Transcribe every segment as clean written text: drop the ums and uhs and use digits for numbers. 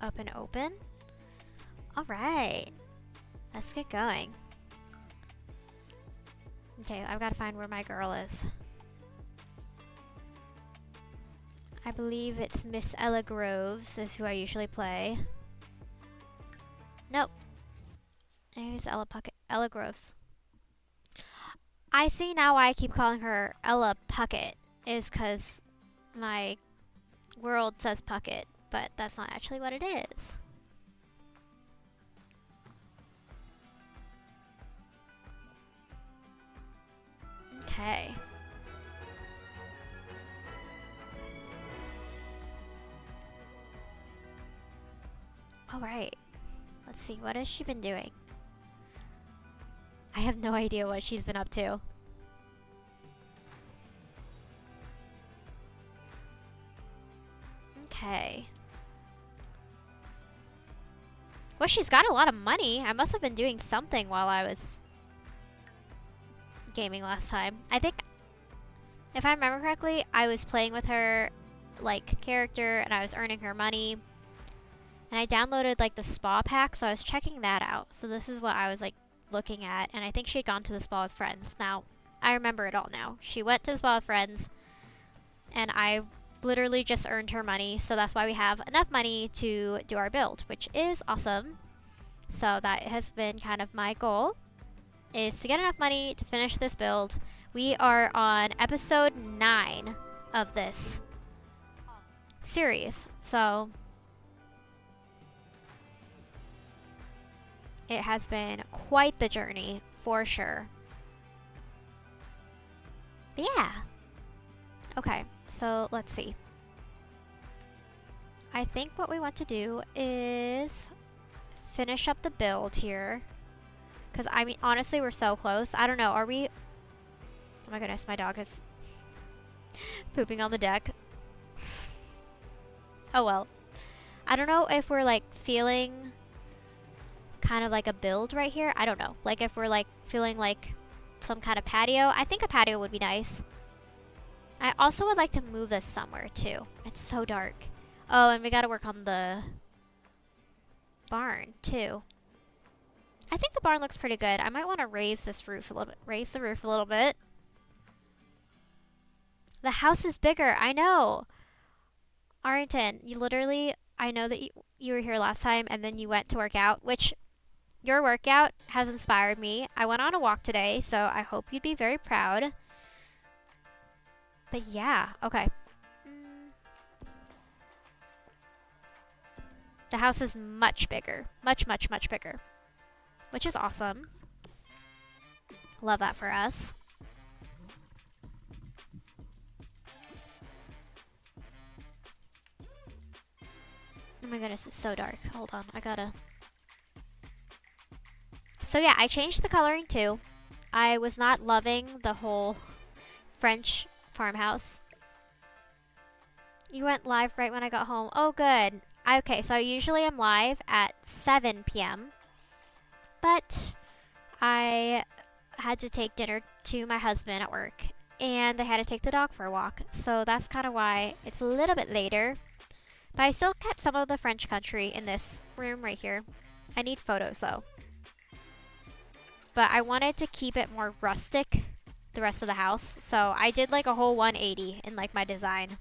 Up and open. All right. Let's get going. Okay, I've got to find where my girl is. I believe it's Miss Ella Groves is who I usually play. Nope. There's Ella Groves. I see now why I keep calling her Ella Puckett. Is because my world says Puckett, but that's not actually what it is. Okay. Alright. Let's see, what has she been doing? I have no idea what she's been up to. Okay. Well, she's got a lot of money. I must have been doing something while I was gaming last time. I think, if I remember correctly, I was playing with her, like, character, and I was earning her money. And I downloaded, like, the spa pack, so I was checking that out. So this is what I was, like, looking at. And I think she had gone to the spa with friends. Now, I remember it all now. She went to the spa with friends, and I literally just earned her money, so that's why we have enough money to do our build, which is awesome. So that has been kind of my goal, is to get enough money to finish this build. We are on episode 9 of this series, so it has been quite the journey for sure. But yeah. Okay, so let's see. I think what we want to do is finish up the build here. Because, I mean, honestly, we're so close. I don't know, are we... Oh my goodness, my dog is pooping on the deck. Oh well. I don't know if we're, like, feeling kind of like a build right here. I don't know. Like, if we're, like, feeling like some kind of patio. I think a patio would be nice. I also would like to move this somewhere, too. It's so dark. Oh, and we gotta work on the barn, too. I think the barn looks pretty good. I might want to raise this roof a little bit. Raise the roof a little bit. The house is bigger. I know. Arlington, you literally... I know that you were here last time, and then you went to work out, which your workout has inspired me. I went on a walk today, so I hope you'd be very proud. But yeah, okay. The house is much bigger. Much, much, much bigger. Which is awesome. Love that for us. Oh my goodness, it's so dark. Hold on, I gotta... So yeah, I changed the coloring too. I was not loving the whole French farmhouse. You went live right when I got home. Oh, good. Okay, so I usually am live at 7 p.m. But I had to take dinner to my husband at work, and I had to take the dog for a walk. So that's kind of why it's a little bit later. But I still kept some of the French country in this room right here. I need photos though. But I wanted to keep it more rustic, the rest of the house. So I did like a whole 180 in like my design.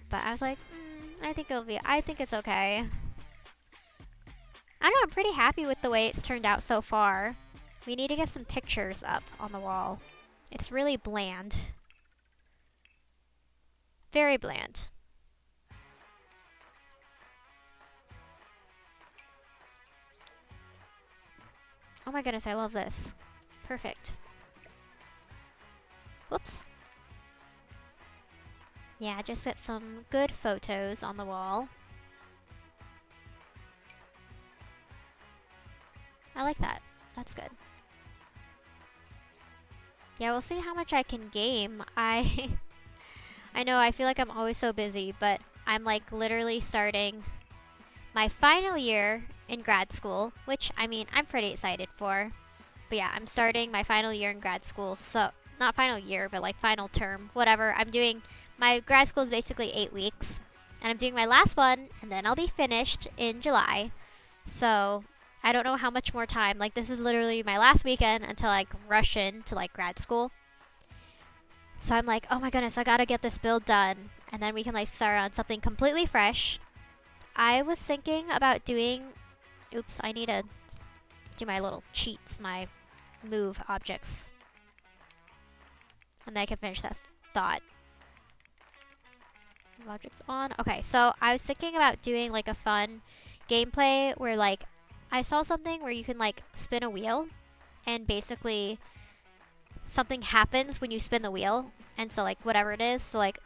But I was like, I think it's okay. I don't know, I'm pretty happy with the way it's turned out so far. We need to get some pictures up on the wall. It's really bland. Very bland. Oh my goodness, I love this. Perfect. Whoops. Yeah, just get some good photos on the wall. I like that. That's good. Yeah, we'll see how much I can game. I know, I feel like I'm always so busy, but I'm like literally starting my final year in grad school, which, I mean, I'm pretty excited for. But yeah, I'm starting my final year in grad school. So, not final year, but like final term, whatever. I'm doing, my grad school is basically 8 weeks. And I'm doing my last one, and then I'll be finished in July. So I don't know how much more time. Like, this is literally my last weekend until I rush into like grad school. So I'm like, oh my goodness, I gotta get this build done. And then we can like start on something completely fresh. I was thinking about doing, oops, I need to do my little cheats, my move objects. And then I can finish that thought. Move objects on. Okay, so I was thinking about doing like a fun gameplay where like, I saw something where you can like spin a wheel and basically something happens when you spin the wheel. And so like whatever it is, so like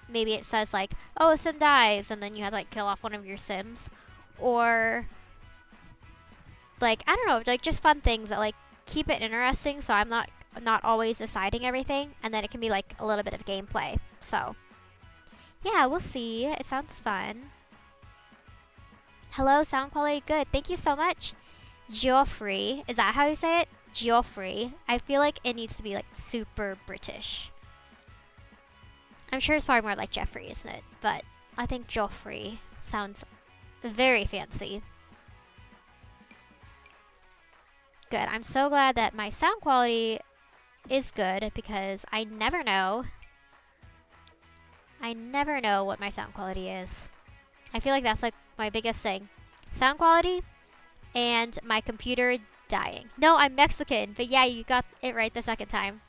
maybe it says like, oh, a sim dies, and then you have to like kill off one of your sims. Or like, I don't know, like just fun things that like keep it interesting so I'm not always deciding everything, and then it can be like a little bit of gameplay. So yeah, we'll see. It sounds fun. Hello, sound quality good. Thank you so much. Geoffrey. Is that how you say it? Geoffrey. I feel like it needs to be like super British. I'm sure it's probably more like Jeffrey, isn't it? But I think Geoffrey sounds very fancy. Good. I'm so glad that my sound quality is good because I never know. I never know what my sound quality is. I feel like that's like my biggest thing. Sound quality and my computer dying. No, I'm Mexican, but yeah, you got it right the second time.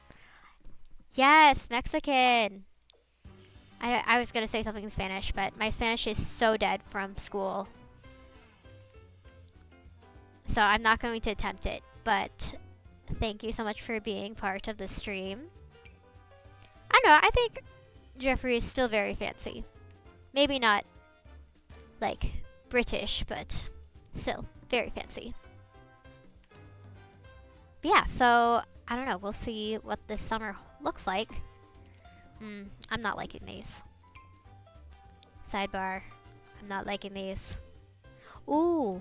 Yes, Mexican. I was going to say something in Spanish, but my Spanish is so dead from school. So I'm not going to attempt it, but thank you so much for being part of the stream. I don't know, I think Jeffrey is still very fancy. Maybe not like British, but still very fancy. But yeah, so I don't know, we'll see what this summer looks like. I'm not liking these. Sidebar. I'm not liking these. Ooh.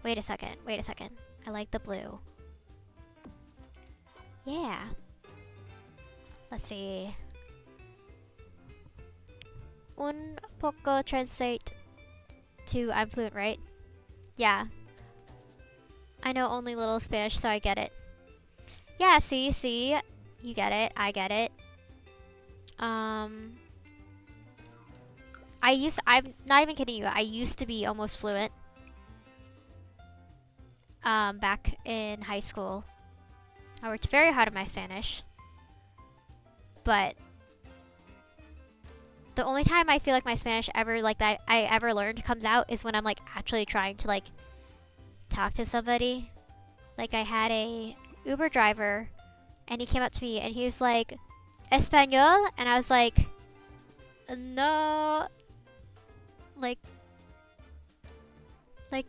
Wait a second. I like the blue. Yeah. Let's see. Un poco translate to I'm fluent, right? Yeah. I know only little Spanish, so I get it. Yeah, see? You get it. I get it. I'm not even kidding you. I used to be almost fluent. Back in high school. I worked very hard on my Spanish. But the only time I feel like my Spanish ever, like, that I ever learned comes out is when I'm, like, actually trying to, like, talk to somebody. Like, I had a Uber driver, and he came up to me, and he was like, Espanol? And I was like, no. Like,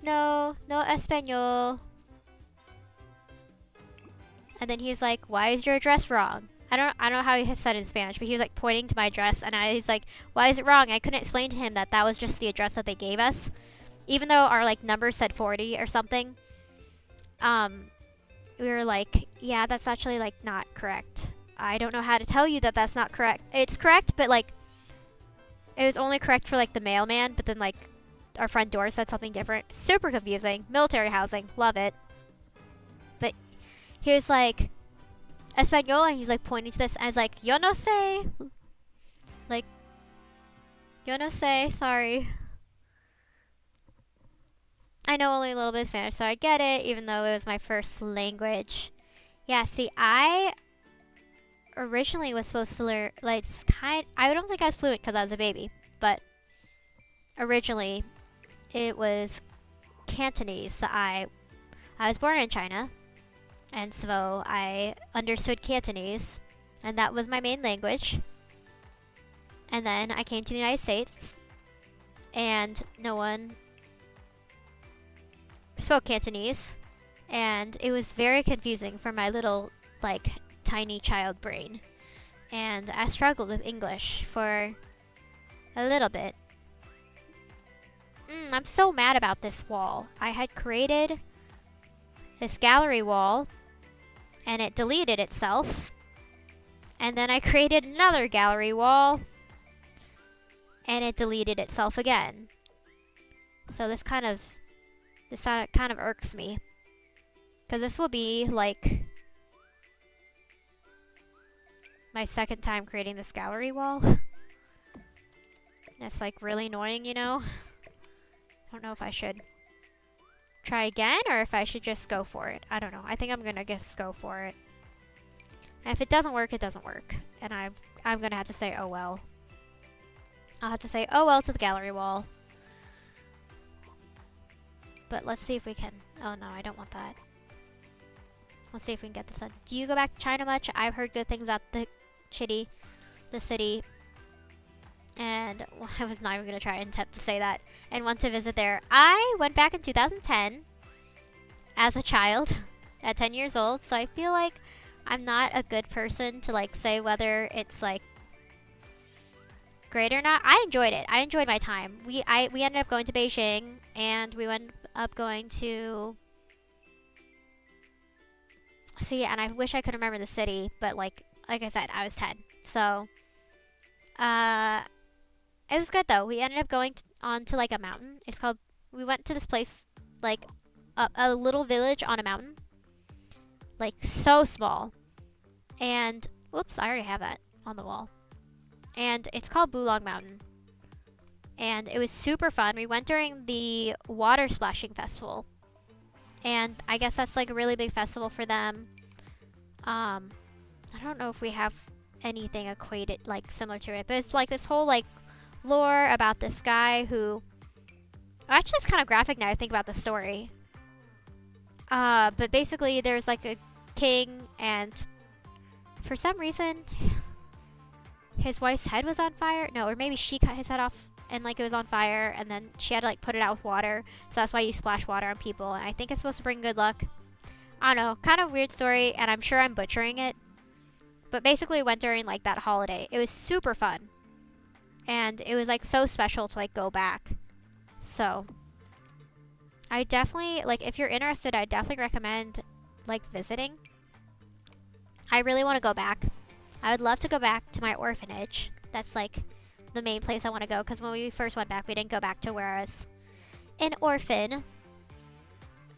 no Espanol. And then he was like, why is your address wrong? I don't know how he said it in Spanish, but he was like pointing to my address, and he's like, why is it wrong? I couldn't explain to him that that was just the address that they gave us, even though our like number said 40 or something. We were like, yeah, that's actually like not correct. I don't know how to tell you that that's not correct. It's correct, but like it was only correct for like the mailman, but then like our front door said something different. Super confusing. Military housing, love it. But he was like, Espanol, and he's like pointing to this, and I was like, yo no sé. Like, yo no sé, sorry. I know only a little bit of Spanish, so I get it, even though it was my first language. Yeah, see, I originally was supposed to learn, like, I don't think I was fluent because I was a baby, but originally it was Cantonese. So I was born in China, and so I understood Cantonese, and that was my main language. And then I came to the United States, and no one spoke Cantonese, and it was very confusing for my little, like, tiny child brain. And I struggled with English for a little bit. I'm so mad about this wall. I had created this gallery wall, and it deleted itself. And then I created another gallery wall, and and it deleted itself again. So this kind of irks me, because this will be like my second time creating this gallery wall. That's like really annoying, you know? I don't know if I should try again or if I should just go for it. I don't know. I think I'm gonna just go for it. And if it doesn't work, it doesn't work. And I'm gonna have to say, oh well. I'll have to say, oh well, to the gallery wall. But let's see if we can. Oh no, I don't want that. Let's see if we can get this done. Do you go back to China much? I've heard good things about the city. And well, I was not even going to try and attempt to say that. And want to visit there. I went back in 2010 as a child at 10 years old. So I feel like I'm not a good person to like say whether it's like great or not. I enjoyed it. I enjoyed my time. We ended up going to Beijing, and we went up going to... See, and I wish I could remember the city, but like I said, I was 10. So, it was good though. We ended up going onto like a mountain. It's called... We went to this place, like a little village on a mountain. Like so small. And, whoops, I already have that on the wall. And it's called Bulong Mountain. And it was super fun. We went during the water splashing festival. And I guess that's like a really big festival for them. I don't know if we have anything equated, like similar to it. But it's like this whole like lore about this guy who... Actually, it's kind of graphic now I think about the story. But basically there's like a king, and for some reason... his wife's head was on fire. No, or maybe she cut his head off and like it was on fire, and then she had to like put it out with water. So that's why you splash water on people. And I think it's supposed to bring good luck. I don't know. Kind of weird story, and I'm sure I'm butchering it. But basically, we went during like that holiday. It was super fun. And it was like so special to like go back. So I definitely, like, if you're interested, I definitely recommend like visiting. I really want to go back. I would love to go back to my orphanage. That's like the main place I want to go, because when we first went back, we didn't go back to where I was an orphan.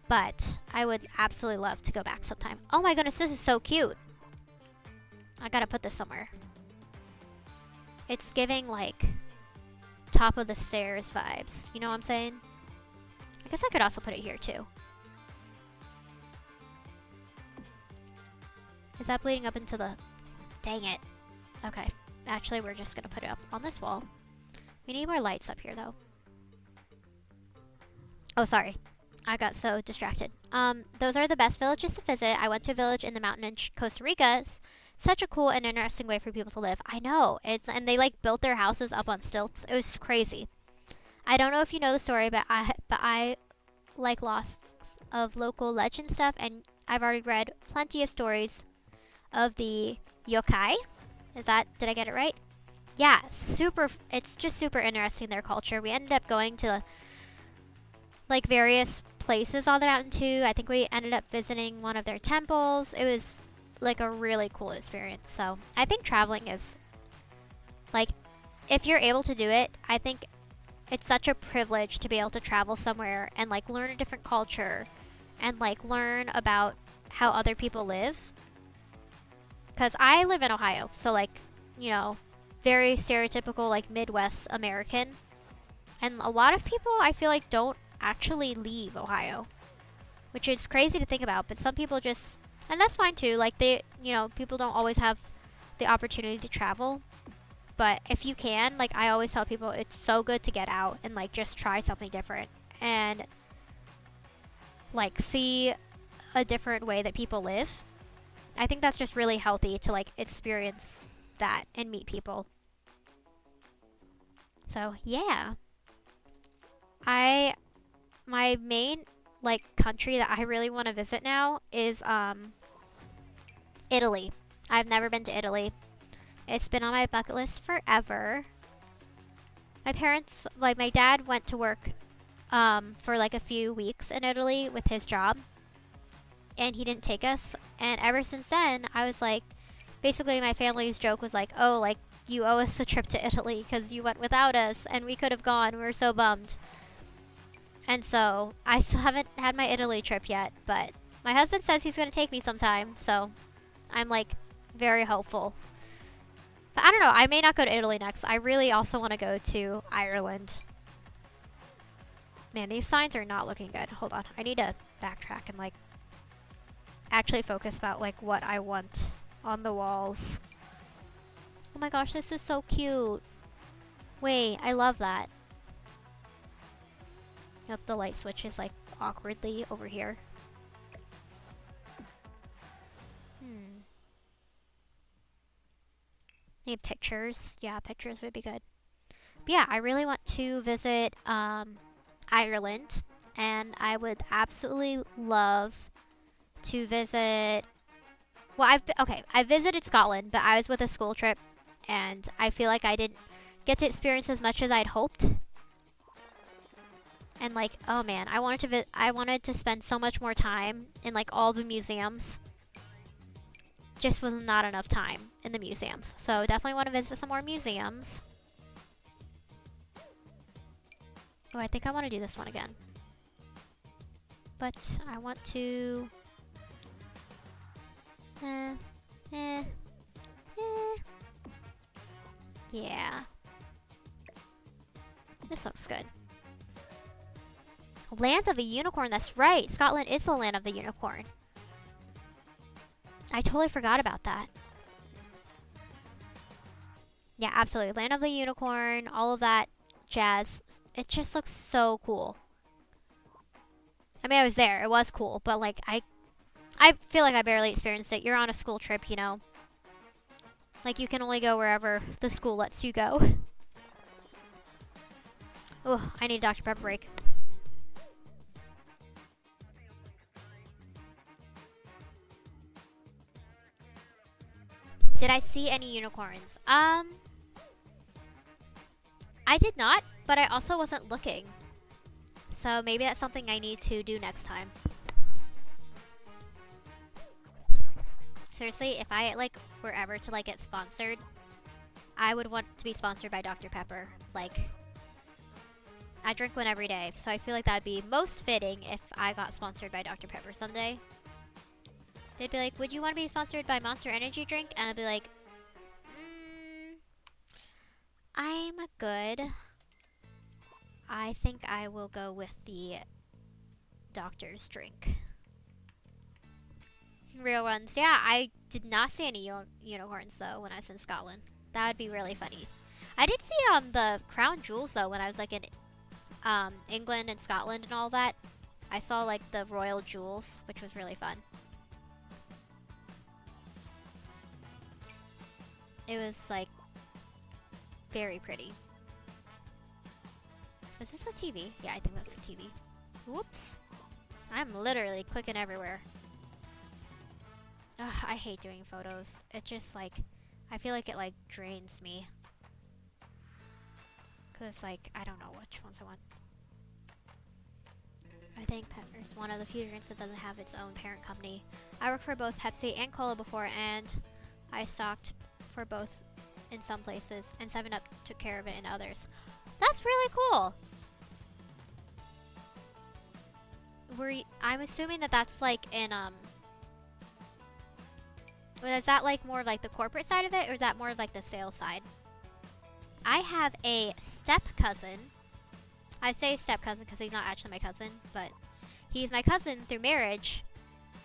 But I would absolutely love to go back sometime. Oh my goodness, this is so cute. I gotta put this somewhere. It's giving like top of the stairs vibes. You know what I'm saying? I guess I could also put it here too. Is that bleeding up into the... Dang it. Okay. Actually, we're just gonna put it up on this wall. We need more lights up here, though. Oh, sorry. I got so distracted. Those are the best villages to visit. I went to a village in the mountain in Costa Rica. It's such a cool and interesting way for people to live. I know. And they, like, built their houses up on stilts. It was crazy. I don't know if you know the story, but I like lots of local legend stuff, and I've already read plenty of stories of the yokai. Did I get it right? Yeah, it's just super interesting, their culture. We ended up going to like various places on the mountain too. I think we ended up visiting one of their temples. It was like a really cool experience. So I think traveling is like, if you're able to do it, I think it's such a privilege to be able to travel somewhere and like learn a different culture and like learn about how other people live. Because I live in Ohio, so like, you know, very stereotypical like Midwest American. And a lot of people, I feel like, don't actually leave Ohio, which is crazy to think about. But some people just, and that's fine too. Like people don't always have the opportunity to travel. But if you can, like I always tell people, it's so good to get out and like just try something different and like see a different way that people live. I think that's just really healthy to like experience that and meet people. So yeah. My main like country that I really want to visit now is Italy. I've never been to Italy. It's been on my bucket list forever. My parents, like my dad went to work for like a few weeks in Italy with his job. And he didn't take us. And ever since then, I was like, basically my family's joke was like, oh, like, you owe us a trip to Italy because you went without us and we could have gone. We were so bummed. And so I still haven't had my Italy trip yet, but my husband says he's going to take me sometime. So I'm like very hopeful. But I don't know. I may not go to Italy next. I really also want to go to Ireland. Man, these signs are not looking good. Hold on. I need to backtrack and like actually focus about like what I want on the walls. Oh my gosh, this is so cute. Wait, I love that. Yep, the light switch is like awkwardly over here. Need pictures. Yeah, pictures would be good. But yeah, I really want to visit Ireland, and I would absolutely love to visit. Well, I visited Scotland, but I was with a school trip, and I feel like I didn't get to experience as much as I'd hoped. And like, oh man, I wanted to spend so much more time in like all the museums. Just was not enough time in the museums. So definitely want to visit some more museums. Oh, I think I want to do this one again. But I want to... Yeah. This looks good. Land of the Unicorn, that's right. Scotland is the land of the unicorn. I totally forgot about that. Yeah, absolutely. Land of the Unicorn, all of that jazz. It just looks so cool. I mean, I was there. It was cool, but like I feel like I barely experienced it. You're on a school trip, you know. Like you can only go wherever the school lets you go. Oh, I need a Dr. Pepper break. Did I see any unicorns? I did not, but I also wasn't looking. So maybe that's something I need to do next time. Seriously, if I like were ever to like get sponsored, I would want to be sponsored by Dr. Pepper. Like, I drink one every day, so I feel like that'd be most fitting if I got sponsored by Dr. Pepper someday. They'd be like, would you want to be sponsored by Monster Energy Drink? And I'd be like, I'm good. I think I will go with the doctor's drink. Real ones. Yeah, I did not see any unicorns, though, when I was in Scotland. That would be really funny. I did see the crown jewels, though, when I was like in England and Scotland and all that. I saw like the royal jewels, which was really fun. It was like very pretty. Is this a TV? Yeah, I think that's a TV. Whoops. I'm literally clicking everywhere. Ugh, I hate doing photos. It just like, I feel like it like drains me. Cause like, I don't know which ones I want. I think Pepper is one of the few drinks that doesn't have its own parent company. I worked for both Pepsi and Cola before, and I stocked for both in some places, and 7-Up took care of it in others. That's really cool. I'm assuming that that's like in is that like more of like the corporate side of it, or is that more of like the sales side? I have a step cousin. I say step cousin because he's not actually my cousin, but he's my cousin through marriage,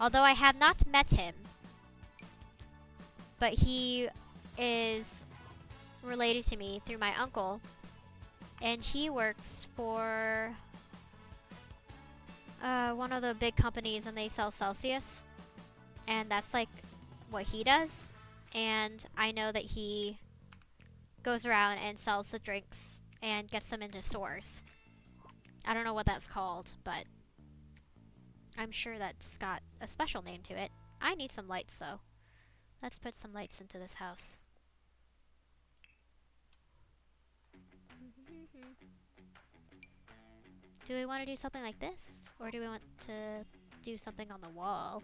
although I have not met him. But he is related to me through my uncle, and he works for one of the big companies, and they sell Celsius, and that's like what he does. And I know that he goes around and sells the drinks and gets them into stores. I don't know what that's called, but I'm sure that's got a special name to it. I need some lights though. Let's put some lights into this house. Do we want to do something like this? Or do we want to do something on the wall?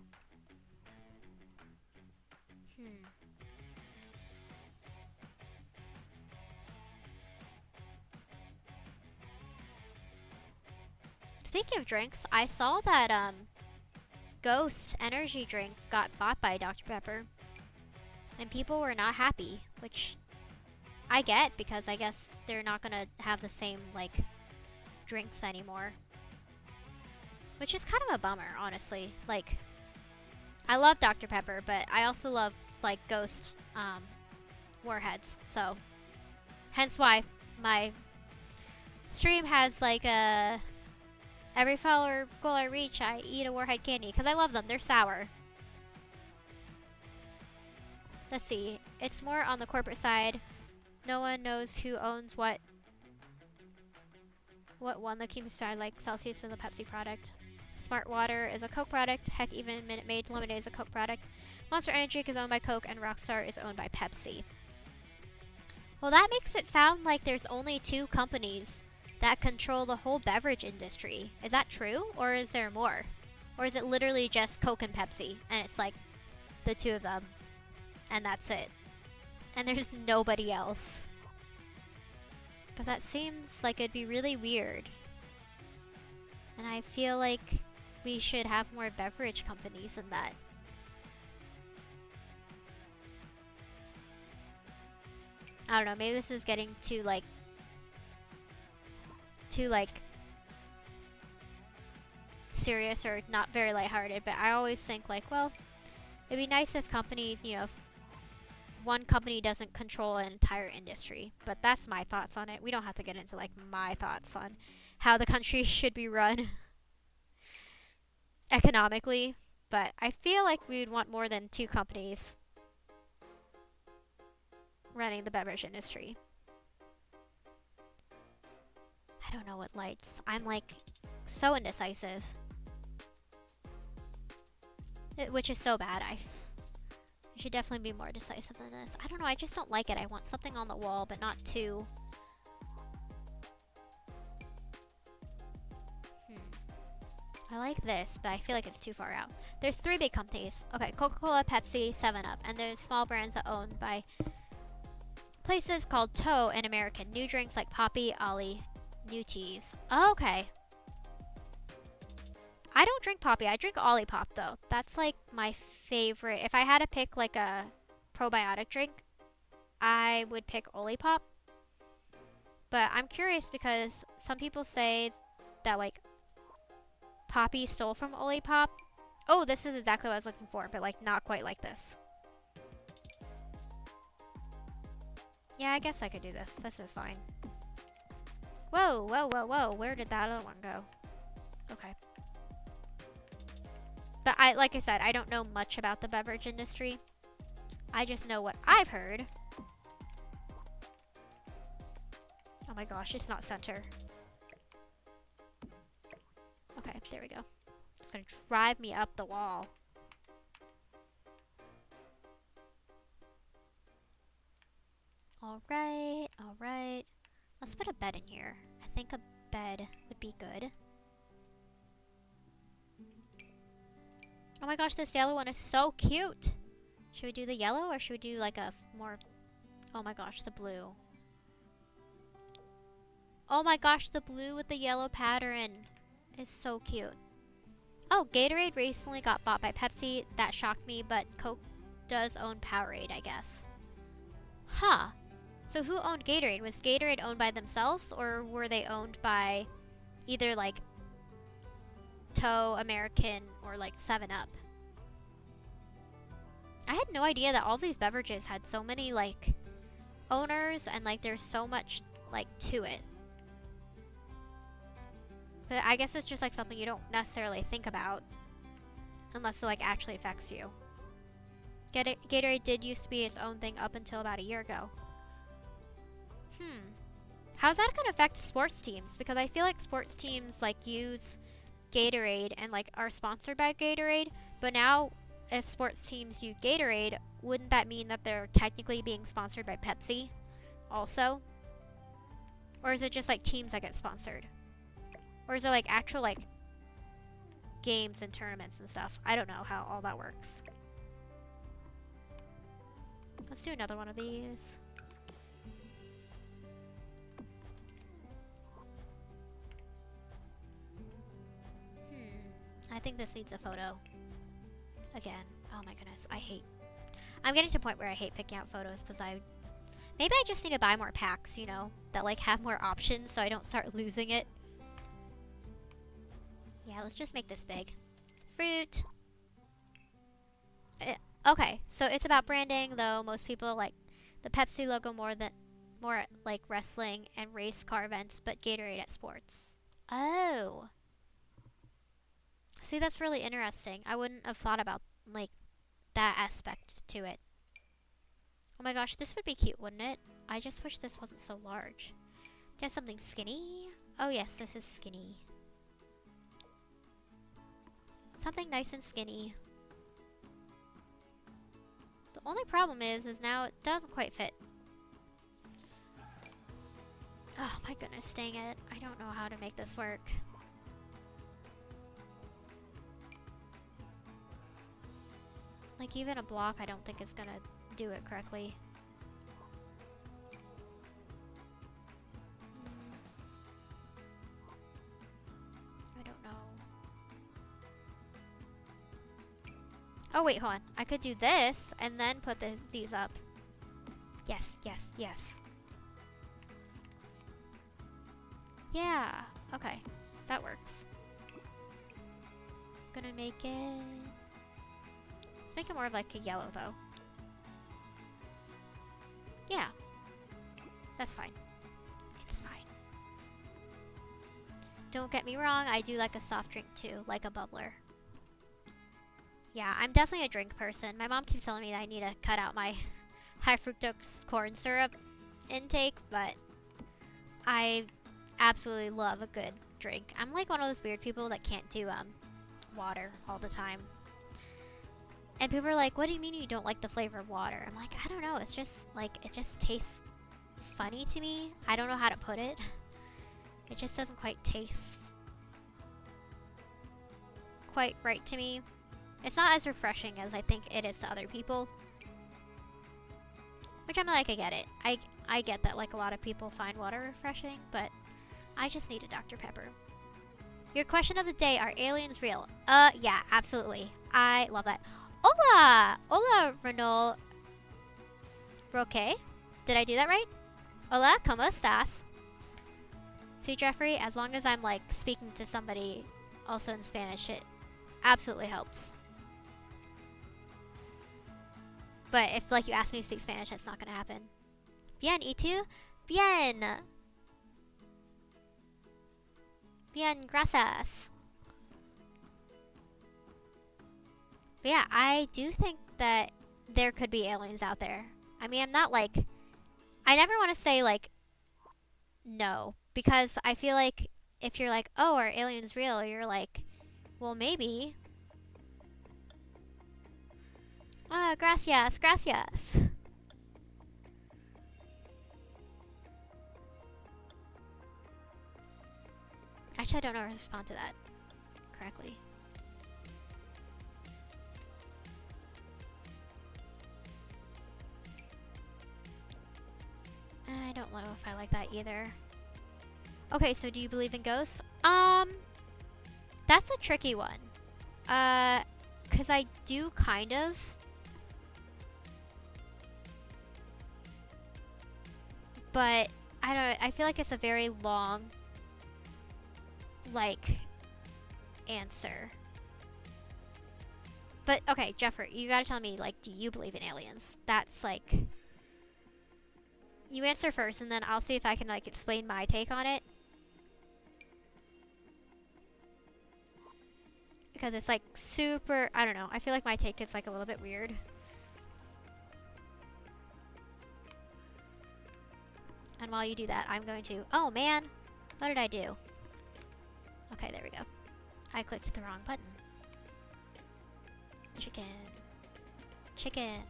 Speaking of drinks, I saw that Ghost energy drink got bought by Dr. Pepper, and people were not happy, which I get because I guess they're not gonna have the same like drinks anymore, which is kind of a bummer, honestly. Like, I love Dr. Pepper, but I also love like Ghost warheads, so hence why my stream has like a every follower goal I reach, I eat a warhead candy because I love them. They're sour. Let's see. It's more on the corporate side. No one knows who owns what one. The Keem side, like Celsius is a Pepsi product. Smart Water is a Coke product. Heck, even Minute Maid Lemonade is a Coke product. Monster Energy Drink is owned by Coke, and Rockstar is owned by Pepsi. Well, that makes it sound like there's only two companies that control the whole beverage industry. Is that true, or is there more? Or is it literally just Coke and Pepsi, and it's like the two of them, and that's it? And there's nobody else. Because that seems like it'd be really weird. And I feel like we should have more beverage companies than that. I don't know, maybe this is getting too serious or not very lighthearted, but I always think like, well, it'd be nice if companies, you know, if one company doesn't control an entire industry. But that's my thoughts on it. We don't have to get into like my thoughts on how the country should be run economically, but I feel like we would want more than two companies running the beverage industry. I don't know what lights. I'm like so indecisive. Which is so bad. I should definitely be more decisive than this. I don't know. I just don't like it. I want something on the wall, but not too. I like this, but I feel like it's too far out. There's three big companies. Okay, Coca-Cola, Pepsi, 7-Up. And there's small brands that are owned by places called Toe and American. New drinks like Poppy, Ollie, New Teas. Oh, okay. I don't drink Poppy. I drink Ollie Pop, though. That's, like, my favorite. If I had to pick, like, a probiotic drink, I would pick Ollie Pop. But I'm curious because some people say that, like, Poppy stole from Ollie Pop. Oh, this is exactly what I was looking for, but, like, not quite like this. Yeah, I guess I could do this. This is fine. Whoa, whoa, whoa, whoa. Where did that other one go? Okay. But like I said, I don't know much about the beverage industry. I just know what I've heard. Oh my gosh, it's not center. Okay, there we go. It's gonna drive me up the wall. Alright, alright. Let's put a bed in here. I think a bed would be good. Oh my gosh, this yellow one is so cute. Should we do the yellow or should we do like a more... Oh my gosh, the blue. Oh my gosh, the blue with the yellow pattern is so cute. Oh, Gatorade recently got bought by Pepsi. That shocked me, but Coke does own Powerade, I guess. Huh. So who owned Gatorade? Was Gatorade owned by themselves or were they owned by either like Toe, American, or like 7-Up? I had no idea that all these beverages had so many like owners and like there's so much like to it. But I guess it's just like something you don't necessarily think about unless it like actually affects you. Gatorade did used to be its own thing up until about a year ago. How's that going to affect sports teams? Because I feel like sports teams like use Gatorade and like are sponsored by Gatorade, but now if sports teams use Gatorade, wouldn't that mean that they're technically being sponsored by Pepsi also? Or is it just like teams that get sponsored? Or is it like actual like games and tournaments and stuff? I don't know how all that works. Let's do another one of these. I think this needs a photo. Again. Oh my goodness. I'm getting to a point where I hate picking out photos because maybe I just need to buy more packs, you know, that like have more options so I don't start losing it. Yeah, let's just make this big. Fruit. Okay, so it's about branding, though most people like the Pepsi logo more like wrestling and race car events, but Gatorade at sports. Oh. See, that's really interesting. I wouldn't have thought about like that aspect to it. Oh my gosh, this would be cute, wouldn't it? I just wish this wasn't so large. Do you have something skinny? Oh yes, this is skinny. Something nice and skinny. The only problem is now it doesn't quite fit. Oh my goodness, dang it. I don't know how to make this work. Like even a block I don't think is gonna do it correctly. I don't know. Oh wait, hold on. I could do this and then put these up. Yes, yes, yes. Yeah, okay. That works. Gonna make it... Let's make it more of like a yellow though. Yeah. That's fine. It's fine. Don't get me wrong, I do like a soft drink too, like a bubbler. Yeah, I'm definitely a drink person. My mom keeps telling me that I need to cut out my high fructose corn syrup intake, but I absolutely love a good drink. I'm like one of those weird people that can't do water all the time. And people are like, what do you mean you don't like the flavor of water? I'm like, I don't know. It's just like, it just tastes funny to me. I don't know how to put it. It just doesn't quite taste quite right to me. It's not as refreshing as I think it is to other people. Which I'm like, I get it. I get that like a lot of people find water refreshing, but I just need a Dr. Pepper. Your question of the day, are aliens real? Yeah, absolutely. I love that. Hola! Hola, Renault Roque. Did I do that right? Hola, ¿cómo estás? See, Jeffrey, as long as I'm like speaking to somebody also in Spanish, it absolutely helps. But if like you ask me to speak Spanish, that's not gonna happen. Bien, ¿y tú? Bien. Bien, gracias. But yeah, I do think that there could be aliens out there. I mean, I'm not like... I never want to say, like, no. Because I feel like if you're like, oh, are aliens real? You're like, well, maybe. Gracias, gracias. Actually, I don't know how to respond to that correctly. I don't know if I like that either. Okay, so do you believe in ghosts? That's a tricky one. 'Cause I do kind of. But I don't know, I feel like it's a very long like answer. But okay, Jeffrey, you gotta tell me, like, do you believe in aliens? That's like, you answer first and then I'll see if I can like explain my take on it. Because it's like super, I don't know, I feel like my take is like a little bit weird. And while you do that, I'm going to, oh man, what did I do? Okay, there we go. I clicked the wrong button. Chicken. Chicken.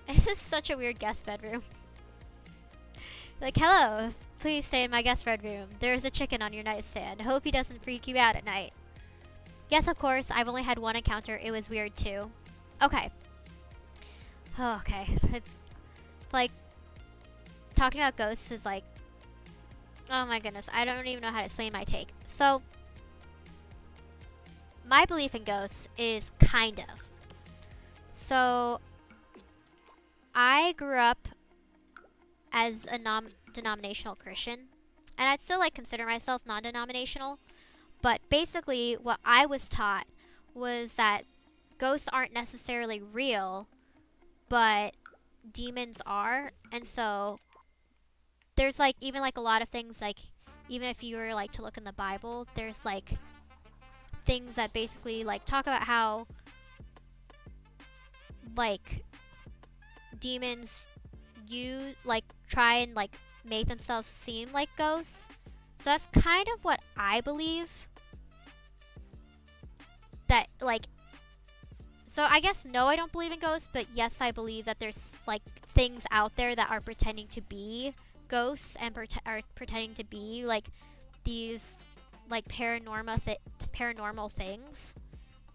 This is such a weird guest bedroom. Like, hello, please stay in my guest bedroom. There is a chicken on your nightstand. Hope he doesn't freak you out at night. Yes, of course, I've only had one encounter. It was weird too. Okay. Oh, okay. It's like, talking about ghosts is like, oh my goodness, I don't even know how to explain my take. So, my belief in ghosts is kind of. So I grew up as a non-denominational Christian, and I'd still like consider myself non-denominational, but basically what I was taught was that ghosts aren't necessarily real, but demons are. And so there's like even like a lot of things, like even if you were like to look in the Bible, there's like things that basically like talk about how like demons you like try and like make themselves seem like ghosts. So that's kind of what I believe. That like, so I guess no, I don't believe in ghosts, but yes, I believe that there's like things out there that are pretending to be ghosts and are pretending to be like these like paranormal things.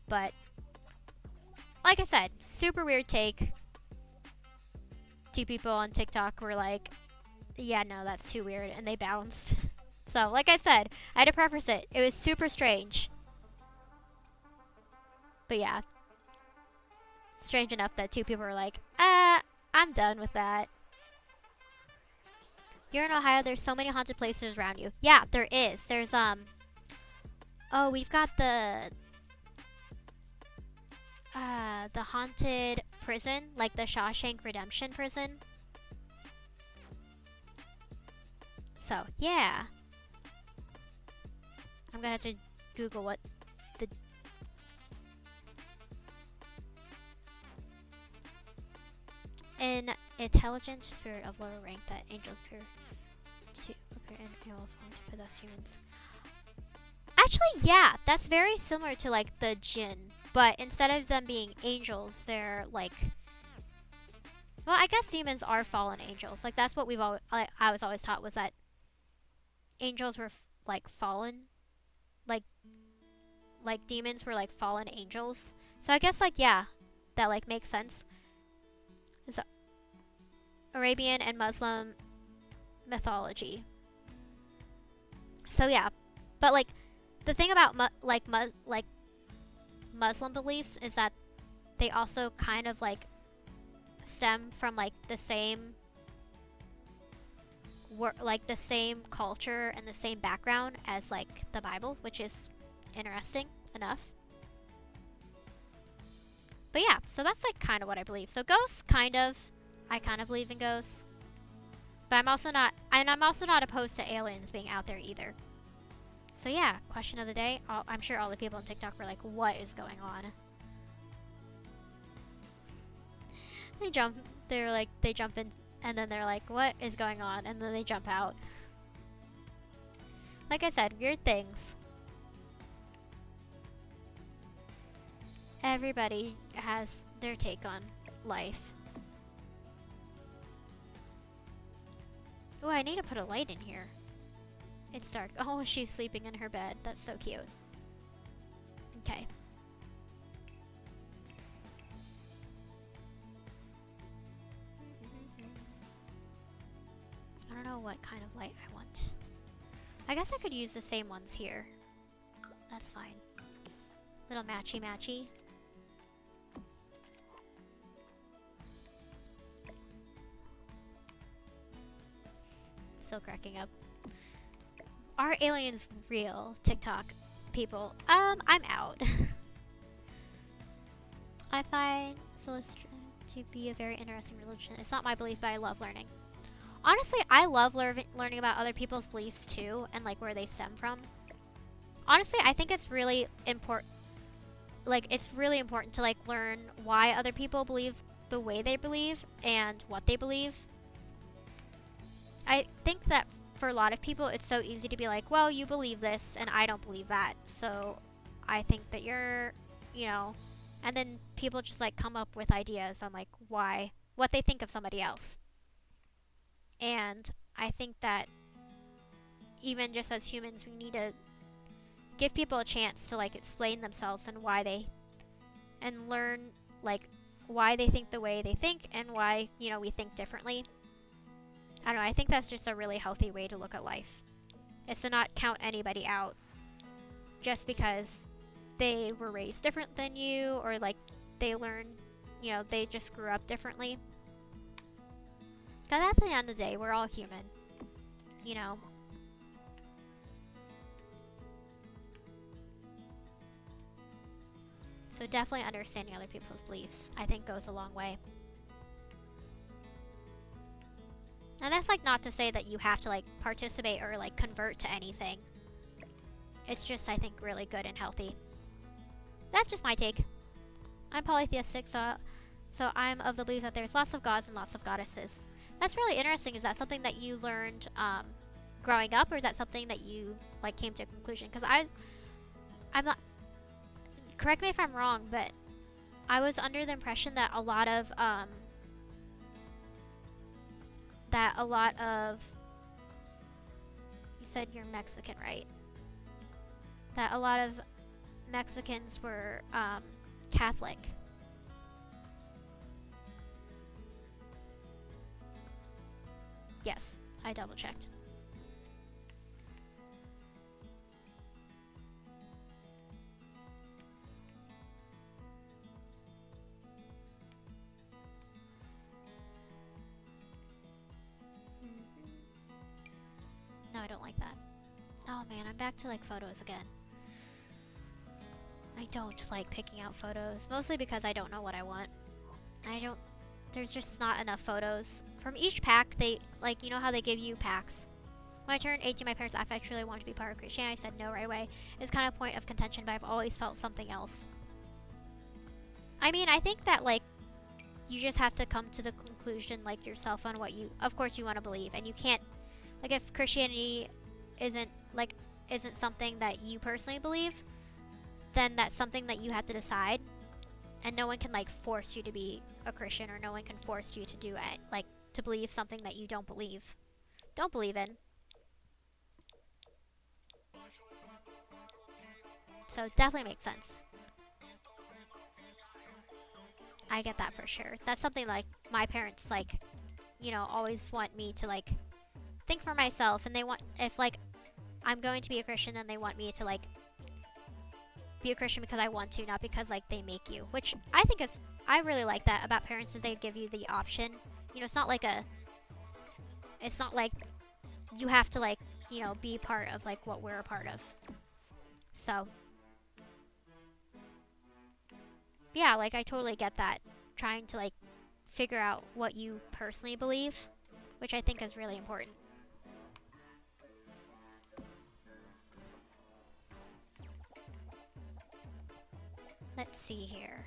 But like I said, super weird take. 2 people on TikTok were like, yeah, no, that's too weird, and they bounced. So, like I said, I had to preface it. It was super strange. But yeah. Strange enough that 2 people were like, I'm done with that. You're in Ohio, there's so many haunted places around you. Yeah, there is. There's, oh, we've got the haunted prison, like the Shawshank Redemption prison. So, yeah. I'm gonna have to Google what the... An intelligent spirit of lower rank that angels appear and animals want to possess humans. Actually, yeah, that's very similar to like the jinn, but instead of them being angels, they're like, well, I guess demons are fallen angels. Like that's what I was always taught, was that angels were like fallen, like demons were like fallen angels. So I guess like, yeah, that like makes sense. It's Arabian and Muslim mythology. So yeah, but like the thing about Muslim beliefs is that they also kind of like stem from like the same the same culture and the same background as like the Bible, which is interesting enough. But yeah, so that's like kind of what I believe. So ghosts, I kind of believe in ghosts. But I'm also not opposed to aliens being out there either. So yeah, question of the day. I'm sure all the people on TikTok were like, what is going on? They jump in, and then they're like, what is going on? And then they jump out. Like I said, weird things. Everybody has their take on life. Oh, I need to put a light in here. It's dark. Oh, she's sleeping in her bed. That's so cute. Okay. I don't know what kind of light I want. I guess I could use the same ones here. That's fine. Little matchy-matchy. Still cracking up. Are aliens real? TikTok people. I'm out. I find Celestial to be a very interesting religion. It's not my belief, but I love learning. Honestly, I love learning about other people's beliefs too, and like where they stem from. Honestly, I think it's really important. Like, it's really important to like learn why other people believe the way they believe and what they believe. I think that for a lot of people, it's so easy to be like, well, you believe this and I don't believe that. So I think that you're, and then people just like come up with ideas on like what they think of somebody else. And I think that even just as humans, we need to give people a chance to like explain themselves and and learn like why they think the way they think and why, we think differently. I don't know, I think that's just a really healthy way to look at life. Is to not count anybody out just because they were raised different than you, or like they learned, you know, they just grew up differently. Because at the end of the day, we're all human, you know. So definitely understanding other people's beliefs, I think, goes a long way. And that's like not to say that you have to like participate or like convert to anything. It's just, I think, really good and healthy. That's just my take. I'm polytheistic, so I'm of the belief that there's lots of gods and lots of goddesses. That's really interesting. Is that something that you learned growing up, or is that something that you like came to a conclusion? Because I'm not. Correct me if I'm wrong, but I was under the impression that a lot of you said you're Mexican, right? That a lot of Mexicans were Catholic. Yes, I double checked. No, I don't like that. Oh man, I'm back to like photos again. I don't like picking out photos, mostly because I don't know what I want. There's just not enough photos. From each pack, they, like, you know how they give you packs. When I turned 18, my parents asked if I truly wanted to be part of Christianity. I said no right away. It's kind of a point of contention, but I've always felt something else. I mean, I think that, like, you just have to come to the conclusion, like, yourself on what you, of course, you want to believe. And you can't, like, if Christianity isn't something that you personally believe, then that's something that you have to decide. And no one can, like, force you to be a Christian, or no one can force you to do it, like, to believe something that you don't believe in. So definitely makes sense. I get that for sure. That's something like my parents, like, you know, always want me to like think for myself, and they want, if like I'm going to be a Christian, then they want me to like be a Christian because I want to, not because like they make you, which I think is, I really like that about parents, is they give you the option. You know, it's not like you have to like, you know, be part of like what we're a part of. So yeah, like I totally get that, trying to like figure out what you personally believe, which I think is really important. Let's see here.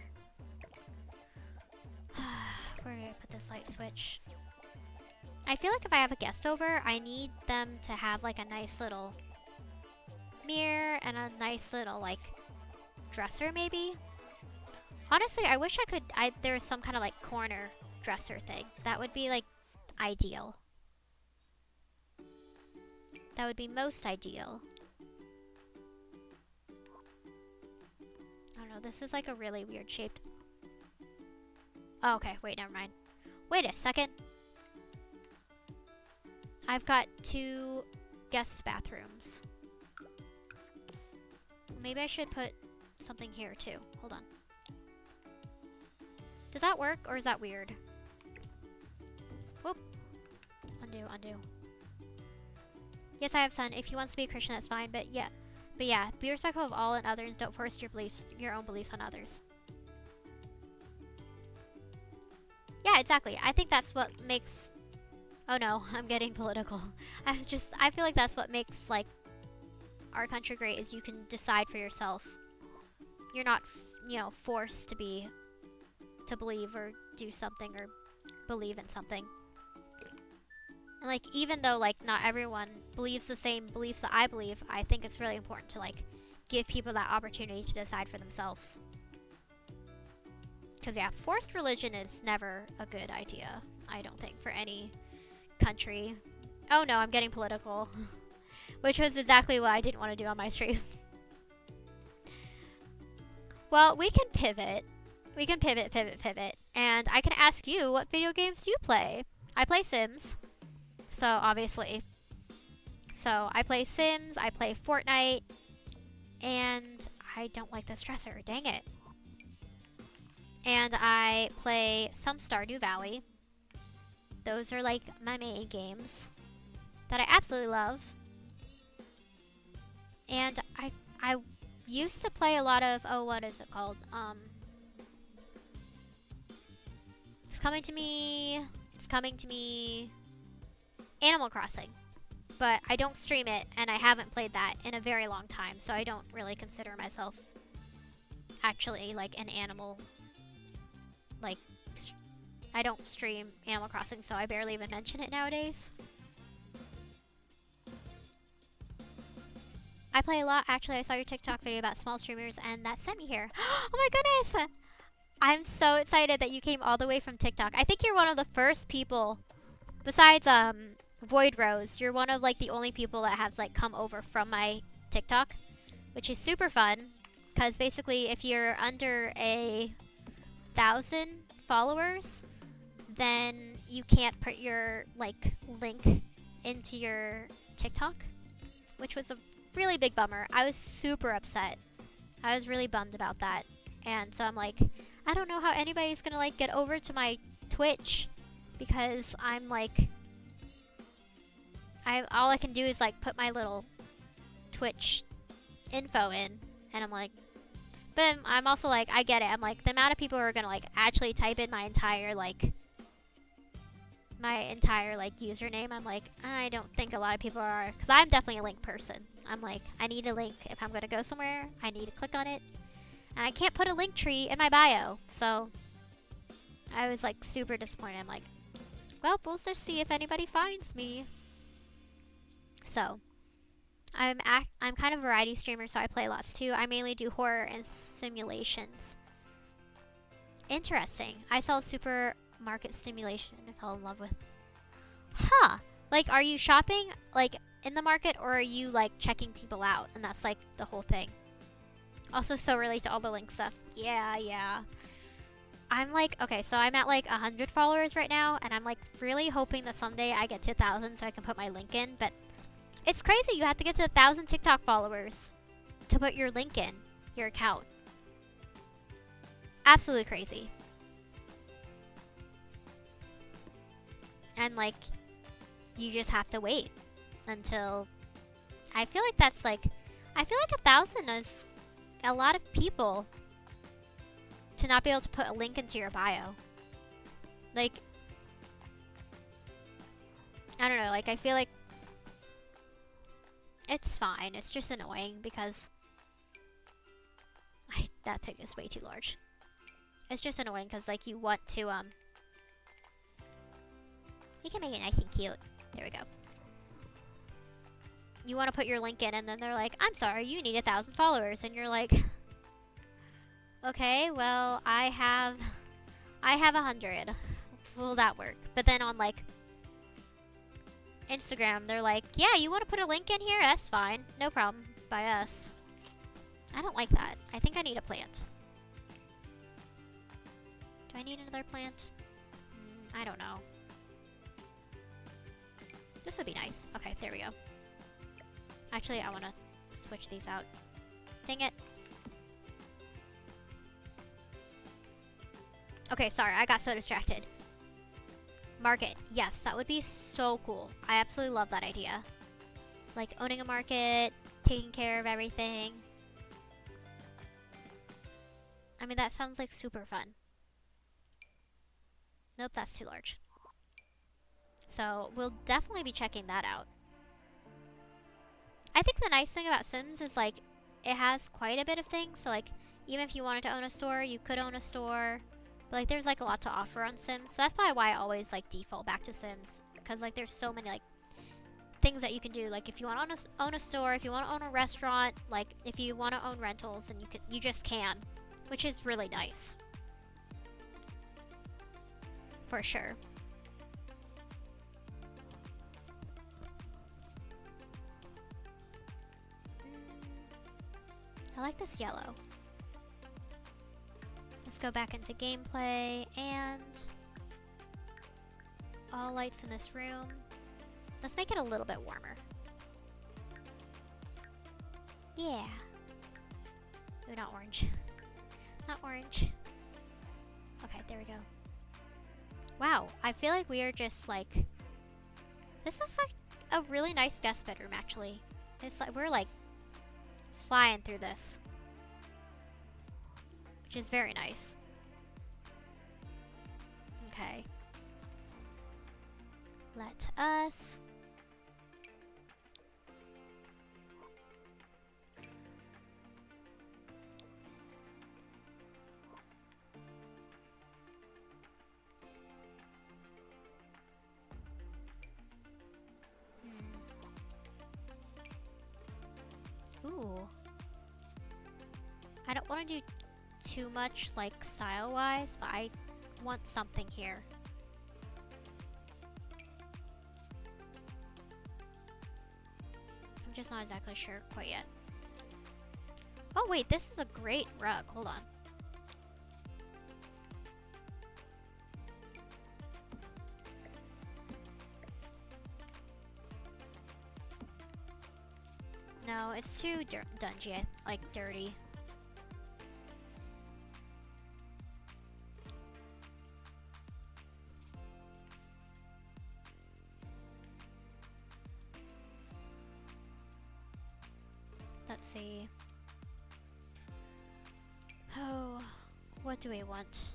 Where do I put this light switch? I feel like if I have a guest over, I need them to have like a nice little mirror and a nice little like dresser maybe. Honestly, I wish there was some kind of like corner dresser thing. That would be like ideal. That would be most ideal. I don't know, this is like a really weird shaped. Oh, okay, wait, never mind. Wait a second. I've got 2 guest bathrooms. Maybe I should put something here too. Hold on. Does that work, or is that weird? Whoop. Undo. Yes, I have son. If he wants to be a Christian, that's fine. But yeah, be respectful of all and others. Don't force your own beliefs on others. Yeah, exactly. I think that's what makes. Oh no, I'm getting political. I feel like that's what makes like our country great, is you can decide for yourself. You're not, you know, forced to believe or do something or believe in something. And like, even though like not everyone believes the same beliefs that I believe, I think it's really important to like give people that opportunity to decide for themselves. Because yeah, forced religion is never a good idea, I don't think, for any country. Oh no, I'm getting political. Which was exactly what I didn't want to do on my stream. Well, we can pivot. We can pivot. And I can ask you, what video games do you play? I play Sims. So, obviously. So, I play Sims, I play Fortnite, and I don't like this dresser. Dang it. And I play some Stardew Valley. Those are like my main games that I absolutely love. And I used to play a lot of, oh, what is it called? It's coming to me. Animal Crossing. But I don't stream it, and I haven't played that in a very long time, so I don't really consider myself actually like an animal. Like, I don't stream Animal Crossing, so I barely even mention it nowadays. I play a lot. Actually, I saw your TikTok video about small streamers, and that sent me here. Oh my goodness! I'm so excited that you came all the way from TikTok. I think you're one of the first people, besides Void Rose, you're one of like the only people that has like come over from my TikTok, which is super fun. Because basically, if you're under 1,000 followers, then you can't put your like link into your TikTok, which was a really big bummer. I was super upset. I was really bummed about that. And so I'm like, I don't know how anybody's gonna like get over to my Twitch, because I'm like, all I can do is like put my little Twitch info in, and I'm like, but I'm also like, I get it. I'm like, the amount of people who are gonna like actually type in my entire username, I'm like, I don't think a lot of people are, because I'm definitely a link person. I'm like, I need a link. If I'm gonna go somewhere, I need to click on it, and I can't put a link tree in my bio. So I was like super disappointed. I'm like, well, we'll just see if anybody finds me. So I'm kind of a variety streamer, so I play lots too. I mainly do horror and simulations. Interesting. I saw supermarket simulation and fell in love with. Huh. Like, are you shopping like in the market, or are you like checking people out? And that's like the whole thing. Also, so relate to all the link stuff. Yeah. I'm like, okay, so I'm at like 100 followers right now, and I'm like really hoping that someday I get to 1,000 so I can put my link in, but it's crazy. You have to get to 1,000 TikTok followers to put your link in your account. Absolutely crazy. And like, you just have to wait until, I feel like 1,000 is a lot of people to not be able to put a link into your bio. Like, I don't know, like, I feel like it's fine. It's just annoying because that pig is way too large. It's just annoying because like you want to you can make it nice and cute. There we go. You want to put your link in, and then they're like, I'm sorry, you need 1,000 followers, and you're like, okay, well, I have 100. Will that work? But then on like Instagram, they're like, yeah, you want to put a link in here? That's fine. No problem. By us. I don't like that. I think I need a plant. Do I need another plant? I don't know. This would be nice. Okay, there we go. Actually, I want to switch these out. Dang it. Okay, sorry. I got so distracted. Market. Yes, that would be so cool. I absolutely love that idea. Like owning a market, taking care of everything. I mean, that sounds like super fun. Nope, that's too large. So we'll definitely be checking that out. I think the nice thing about Sims is like it has quite a bit of things. So like even if you wanted to own a store, you could own a store. But like there's like a lot to offer on Sims. So that's probably why I always like default back to Sims, because like there's so many like things that you can do. Like if you want to own a store, if you want to own a restaurant, like if you want to own rentals, and you just can, which is really nice. For sure. I like this yellow. Let's go back into gameplay and all lights in this room. Let's make it a little bit warmer. Yeah. Ooh, not orange. Not orange. Okay, there we go. Wow, I feel like we are just like... This looks like a really nice guest bedroom, actually. It's like we're like flying through this, which is very nice. Okay. Let us... Ooh. I don't want to do too much, like, style-wise, but I want something here. I'm just not exactly sure quite yet. Oh, wait, this is a great rug. Hold on. No, it's too dungy, like dirty. Let's see. Oh, what do we want?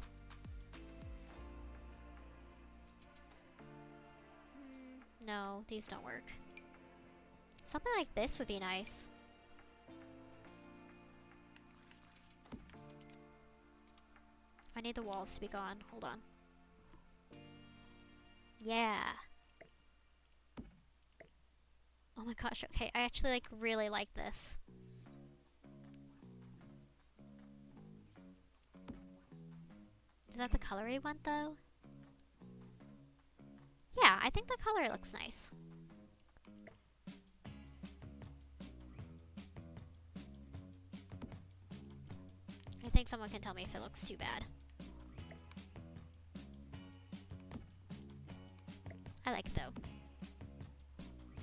No, these don't work. Something like this would be nice. I need the walls to be gone. Hold on. Yeah. Oh my gosh, okay. I actually like really like this. Is that the color we want though? Yeah, I think the color looks nice. I think someone can tell me if it looks too bad. I like it though.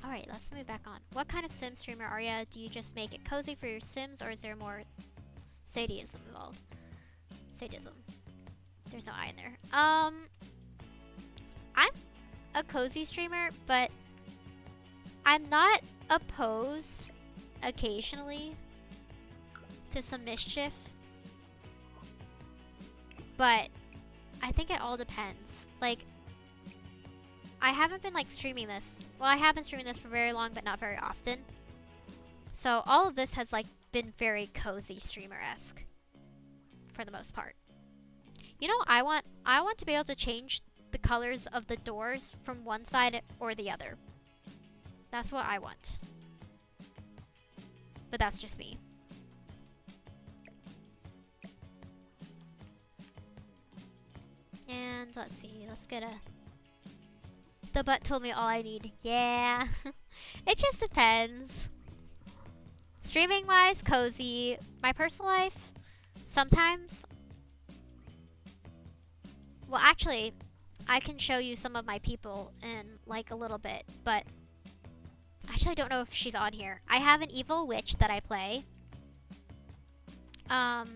Alright, let's move back on. What kind of sim streamer are ya? Do you just make it cozy for your sims, or is there more sadism involved? Sadism. There's no I in there. I'm a cozy streamer, but I'm not opposed occasionally to some mischief. But I think it all depends. Like, I haven't been like streaming this. Well, I have been streaming this for very long, but not very often. So all of this has like been very cozy streamer-esque for the most part. You know, I want to be able to change the colors of the doors from one side or the other. That's what I want. But that's just me. And let's see, let's get a... The butt told me all I need. Yeah. It just depends. Streaming wise, cozy. My personal life, sometimes. Well, actually, I can show you some of my people in like a little bit, but actually I don't know if she's on here. I have an evil witch that I play. And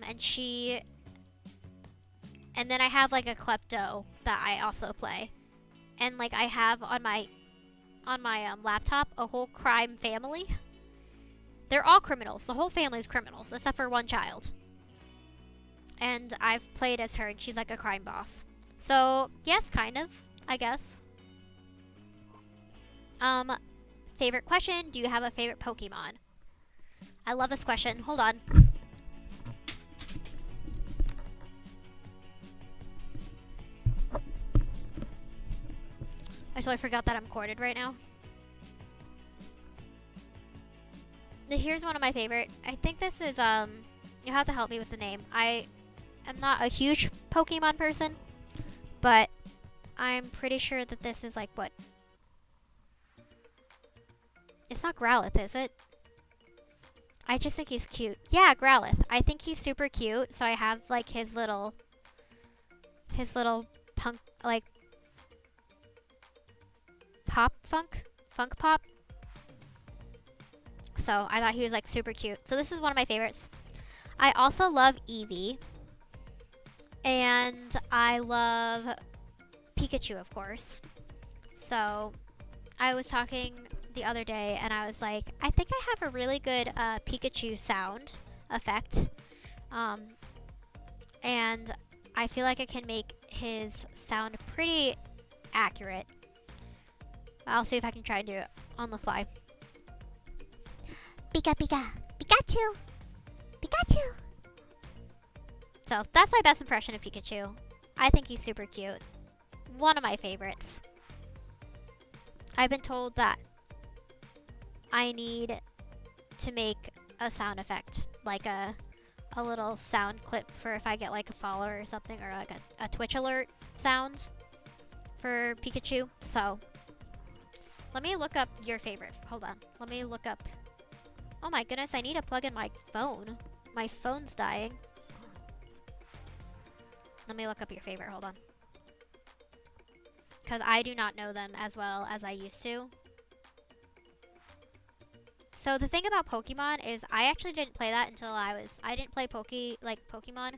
then I have like a klepto that I also play. And like I have on my laptop a whole crime family. They're all criminals. The whole family's criminals except for one child. And I've played as her and she's like a crime boss. So, yes, kind of, I guess. Favorite question, do you have a favorite Pokemon? I love this question. Hold on. I totally forgot that I'm corded right now. Here's one of my favorite. I think this is, you have to help me with the name. I am not a huge Pokemon person, but I'm pretty sure that this is like what? It's not Growlithe, is it? I just think he's cute. Yeah, Growlithe. I think he's super cute, so I have like his little punk, like, funk pop. So I thought he was like super cute. So this is one of my favorites. I also love Eevee. And I love Pikachu, of course. So I was talking the other day and I was like, I think I have a really good Pikachu sound effect. And I feel like I can make his sound pretty accurate. I'll see if I can try and do it on the fly. Pika Pika, Pikachu, Pikachu. So that's my best impression of Pikachu. I think he's super cute. One of my favorites. I've been told that I need to make a sound effect, like a little sound clip for if I get like a follower or something, or like a Twitch alert sound for Pikachu. So let me look up your favorite. Hold on. Let me look up. Oh my goodness, I need to plug in my phone. My phone's dying. Let me look up your favorite. Hold on. Because I do not know them as well as I used to. So the thing about Pokemon is I actually didn't play that until I didn't play Pokemon.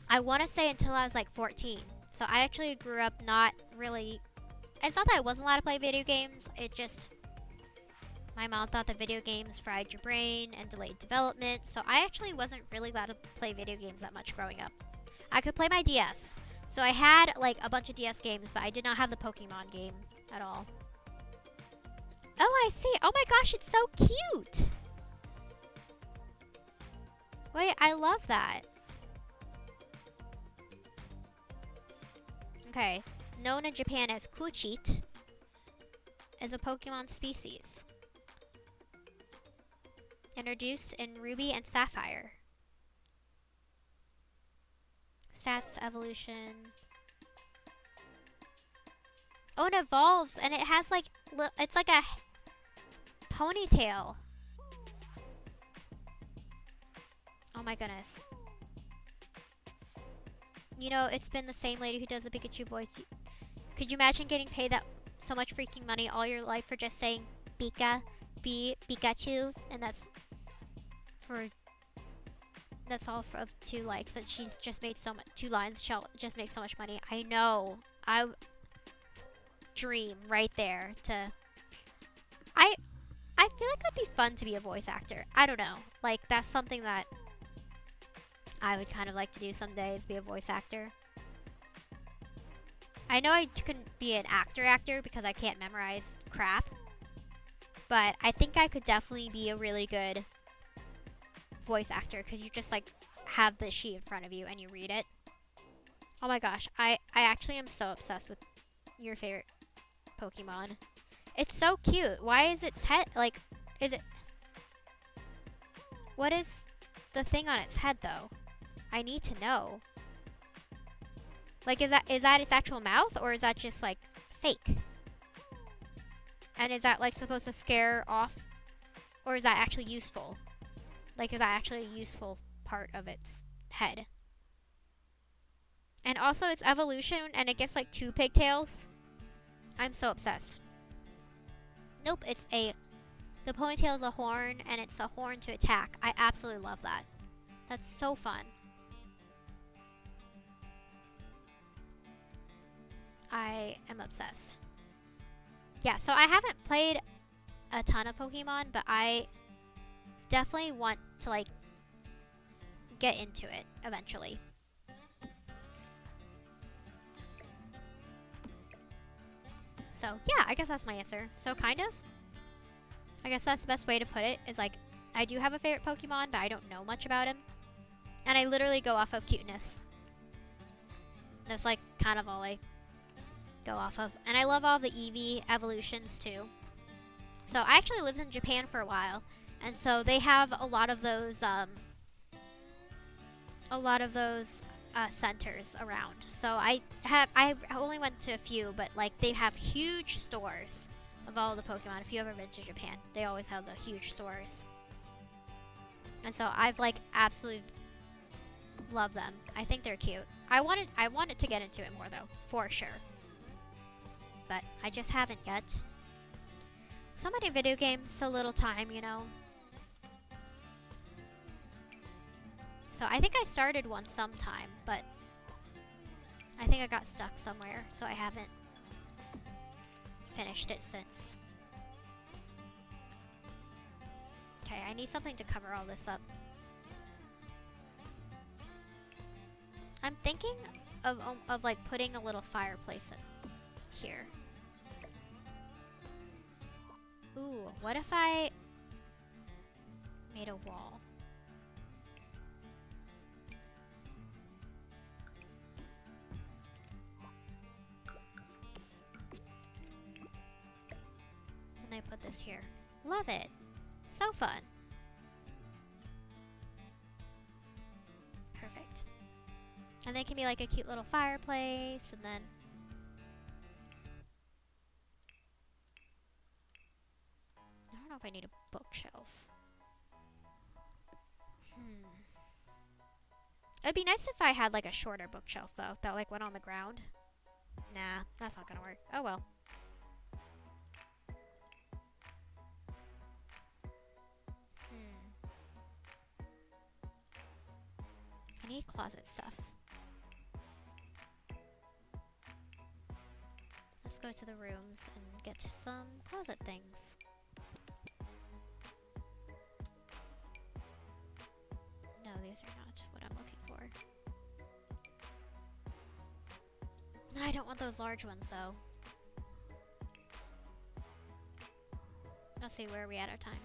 I want to say until I was like 14. So I actually grew up not really. It's not that I wasn't allowed to play video games. It just, my mom thought that video games fried your brain and delayed development. So I actually wasn't really allowed to play video games that much growing up. I could play my DS. So I had like a bunch of DS games, but I did not have the Pokemon game at all. Oh, I see. Oh my gosh, it's so cute. Wait, I love that. Okay. Known in Japan as Cutie, is a Pokemon species. Introduced in Ruby and Sapphire. Stats, evolution. Oh, it evolves, and it has like, it's like a ponytail. Oh my goodness. You know, it's been the same lady who does the Pikachu voice. Could you imagine getting paid that so much freaking money all your life for just saying Pikachu? And that's all for 2 likes, and she's just made so much, 2 lines, she'll just make so much money. I know. I dream right there to. I feel like it'd be fun to be a voice actor. I don't know. Like, that's something that I would kind of like to do someday, is be a voice actor. I know I couldn't be an actor because I can't memorize crap. But I think I could definitely be a really good voice actor, because you just like have the sheet in front of you and you read it. Oh my gosh, I actually am so obsessed with your favorite Pokemon. It's so cute. Why is its head like, is it, what is the thing on its head though? I need to know. Like, is that its actual mouth, or is that just like fake? And is that like supposed to scare off, or is that actually useful? Like, is that actually a useful part of its head? And also its evolution, and it gets like 2 pigtails. I'm so obsessed. Nope, the ponytail is a horn, and it's a horn to attack. I absolutely love that. That's so fun. I am obsessed. Yeah, so I haven't played a ton of Pokemon, but I definitely want to like get into it eventually. So yeah, I guess that's my answer. So kind of, I guess that's the best way to put it, is like, I do have a favorite Pokemon, but I don't know much about him. And I literally go off of cuteness. That's like kind of all I go off of. And I love all the Eevee evolutions too. So I actually lived in Japan for a while, and so they have a lot of those centers around. So I only went to a few, but like they have huge stores of all the Pokemon. If you ever been to Japan, they always have the huge stores. And so I've like absolutely love them. I think they're cute. I wanted to get into it more though, for sure. But I just haven't yet. So many video games, so little time, you know. So I think I started one sometime, but I think I got stuck somewhere, so I haven't finished it since. Okay, I need something to cover all this up. I'm thinking of like putting a little fireplace in here. Ooh, what if I made a wall? And I put this here. Love it. So fun. Perfect. And they can be like a cute little fireplace, and then I don't know if I need a bookshelf. It'd be nice if I had like a shorter bookshelf though, that like went on the ground. Nah, that's not gonna work. Oh well. I need closet stuff. Let's go to the rooms and get some closet things. No, these are not what I'm looking for. I don't want those large ones though. Let's see, where are we at our time?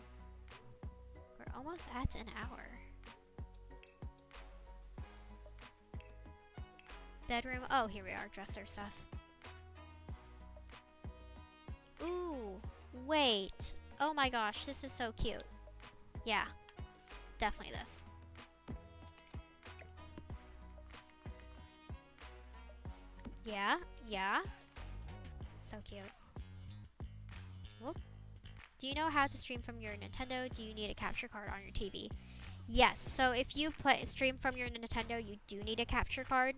We're almost at an hour. Bedroom. Oh, here we are. Dresser stuff. Ooh, wait. Oh my gosh, this is so cute. Yeah, definitely this. Yeah, yeah. So cute. Whoop. Do you know how to stream from your Nintendo? Do you need a capture card on your TV? Yes, so if you stream from your Nintendo, you do need a capture card.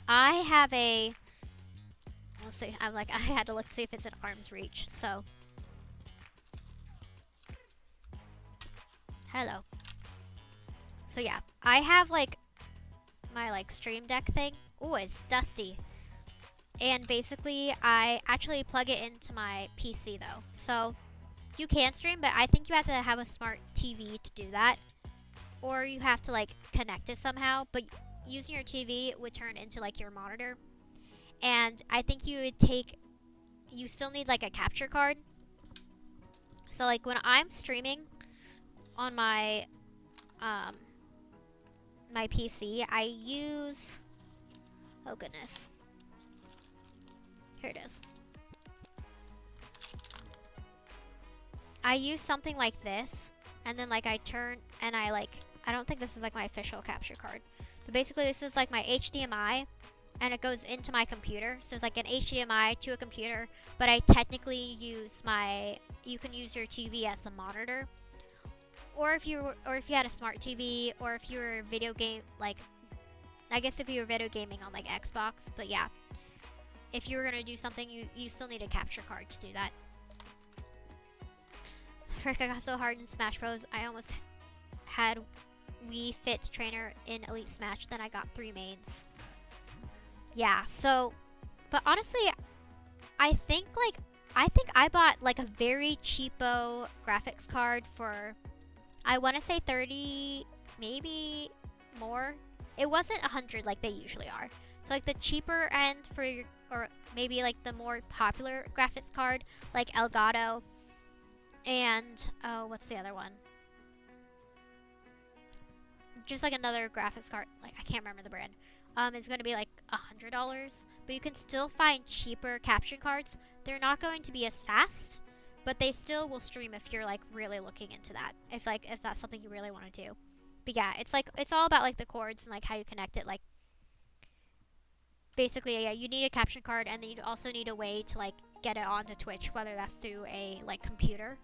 I have a... Let's see, I had to look to see if it's in arm's reach, so... Hello. So yeah, I have like my like stream deck thing. Ooh, it's dusty. And basically, I actually plug it into my PC though. So you can stream, but I think you have to have a smart TV to do that. Or you have to like connect it somehow, but using your TV would turn into like your monitor. And I think you still need like a capture card. So like when I'm streaming on my my PC, I use, oh goodness, here it is. I use something like this, and then like I turn and I don't think this is like my official capture card, but basically this is like my HDMI, and it goes into my computer. So it's like an HDMI to a computer, but I technically use you can use your TV as the monitor. Or if you had a smart TV, or if you were video game, like, I guess if you were video gaming on like Xbox, but yeah. If you were gonna do something, you still need a capture card to do that. Frick, I got so hard in Smash Bros. I almost had Wii Fit Trainer in Elite Smash, then I got 3 mains. Yeah, so, but honestly, I think I bought like a very cheapo graphics card for, I want to say 30, maybe more. It wasn't 100 like they usually are. So like the cheaper end for your, or maybe like the more popular graphics card, like Elgato, and oh, what's the other one? Just like another graphics card, like I can't remember the brand. It's going to be like $100, but you can still find cheaper capture cards. They're not going to be as fast, but they still will stream if you're like really looking into that. If that's something you really want to do. But yeah, it's all about like the cords and like how you connect it. Like basically, yeah, you need a capture card, and then you also need a way to like get it onto Twitch, whether that's through a like computer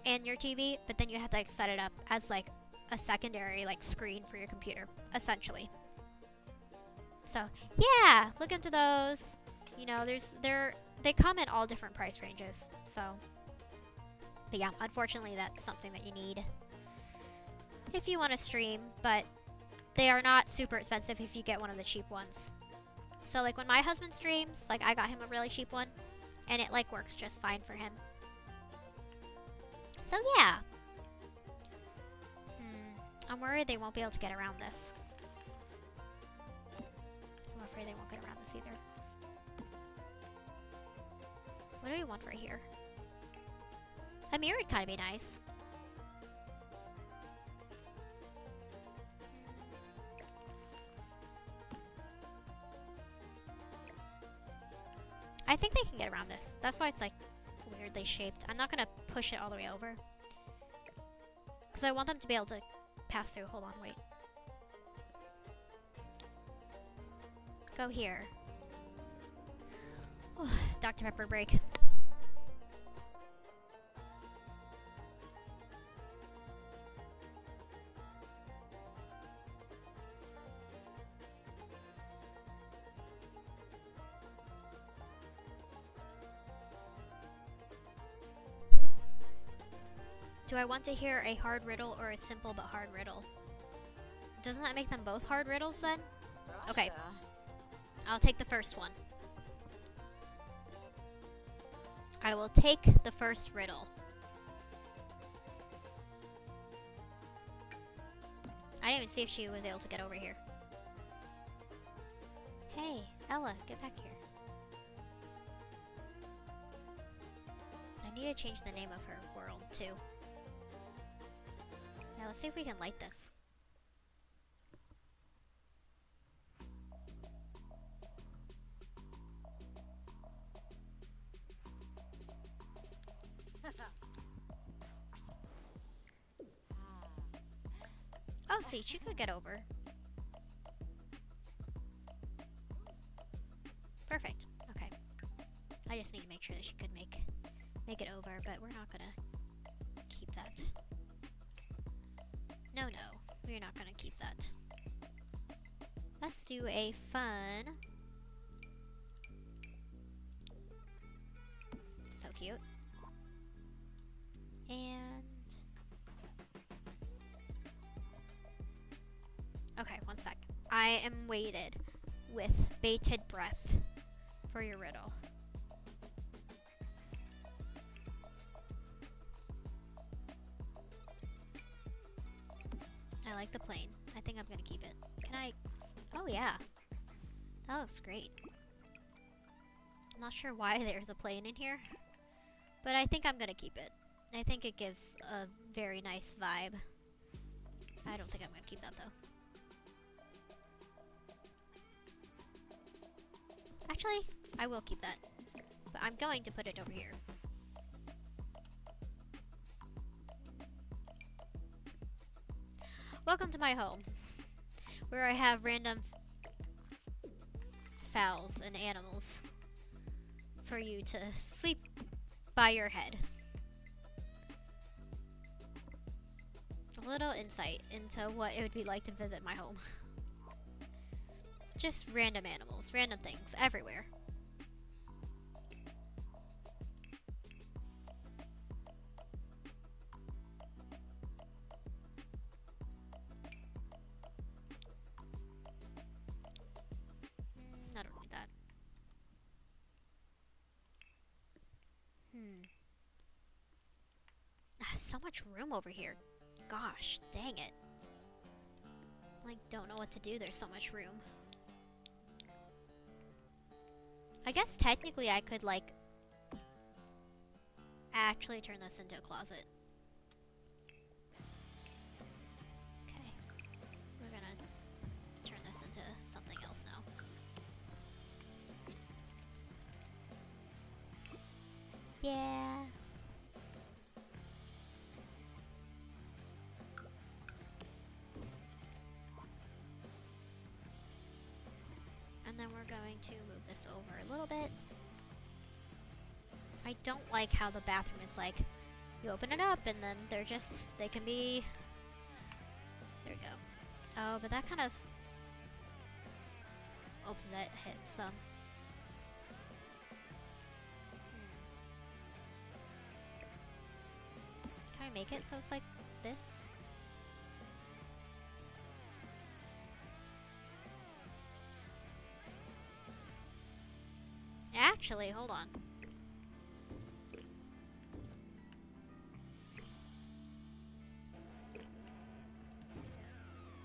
and your TV. But then you have to like set it up as like a secondary like screen for your computer, essentially. So yeah, look into those. You know, they come in all different price ranges. So, but yeah, unfortunately, that's something that you need if you want to stream, but they are not super expensive if you get one of the cheap ones. So like when my husband streams, like I got him a really cheap one, and it like works just fine for him. So yeah. I'm worried they won't be able to get around this. I'm afraid they won't get around this either. What do we want right here? A mirror would kind of be nice. I think they can get around this. That's why it's like weirdly shaped. I'm not gonna push it all the way over, because I want them to be able to pass through. Hold on, wait. Go here. Oh, Dr. Pepper break. Do I want to hear a hard riddle or a simple but hard riddle? Doesn't that make them both hard riddles then? Okay. I'll take the first one. I will take the first riddle. I didn't even see if she was able to get over here. Hey, Ella, get back here. I need to change the name of her world, too. Now let's see if we can light this. Oh, see, she could get over. Perfect. Okay. I just need to make sure that she could make it over, but we're not gonna keep that. No, we're not gonna keep that. Let's do a fun. So cute. And okay, one sec. I am weighted with bated breath for your riddle. I like the plane. I think I'm gonna keep it. Can I? Oh yeah. That looks great. I'm not sure why there's a plane in here, but I think I'm gonna keep it. I think it gives a very nice vibe. I don't think I'm gonna keep that though. Actually, I will keep that. But I'm going to put it over here. Welcome to my home, where I have random fowls and animals for you to sleep by your head. A little insight into what it would be like to visit my home. Just random animals, random things, everywhere. I don't need that. So much room over here. Gosh, dang it. Like, don't know what to do. There's so much room. I guess technically I could, like, actually turn this into a closet. Okay. We're gonna turn this into something else now. Yeah. And then we're going to move this over a little bit. I don't like how the bathroom is like, you open it up and then they can be, there we go. Oh, but that kind of, oops, that hits them. Can I make it so it's like this? actually. Hold on.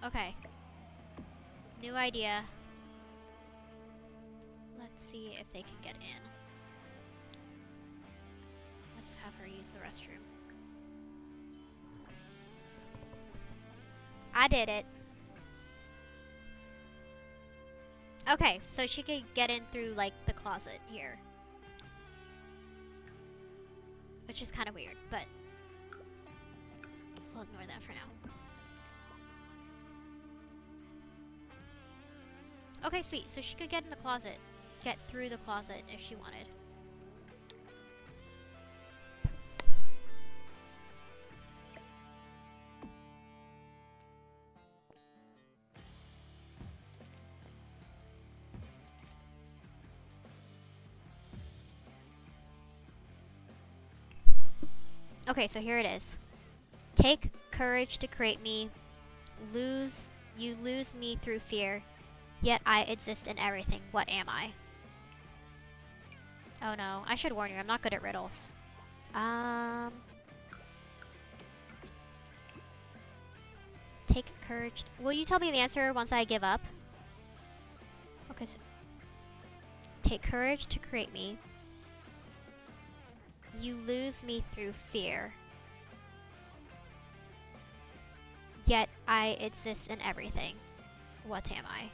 Okay. New idea. Let's see if they can get in. Let's have her use the restroom. I did it. Okay, so she could get in through, like, the closet here. Which is kind of weird, but we'll ignore that for now. Okay, sweet. So she could get in the closet. Get through the closet if she wanted. Okay, so here it is. Take courage to create me. You lose me through fear. Yet I exist in everything. What am I? Oh no, I should warn you, I'm not good at riddles. Take courage. Will you tell me the answer once I give up? Okay, so take courage to create me. You lose me through fear. Yet I exist in everything. What am I?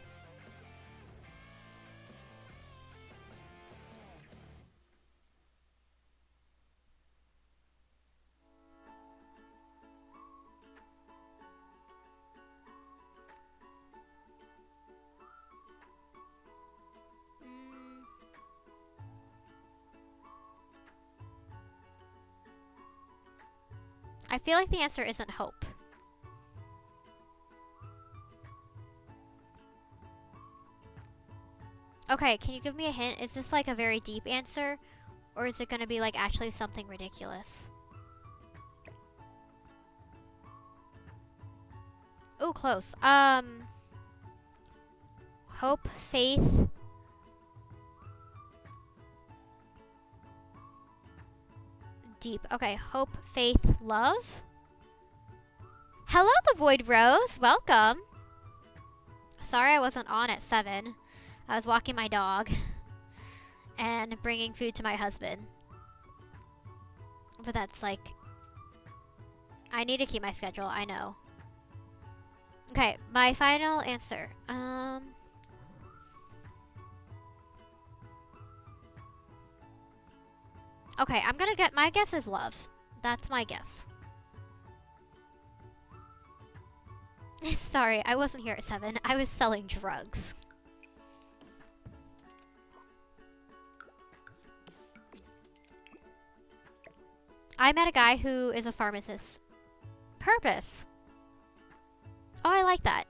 I feel like the answer isn't hope. Okay, can you give me a hint? Is this like a very deep answer? Or is it gonna be like actually something ridiculous? Ooh, close. Hope, faith. Deep. Okay, hope, faith, love. Hello, the Void Rose. Welcome. Sorry I wasn't on at 7. I was walking my dog and bringing food to my husband. But that's like... I need to keep my schedule, I know. Okay, my final answer. Okay, I'm gonna get... My guess is love. That's my guess. Sorry, I wasn't here at 7. I was selling drugs. I met a guy who is a pharmacist. Purpose. Oh, I like that.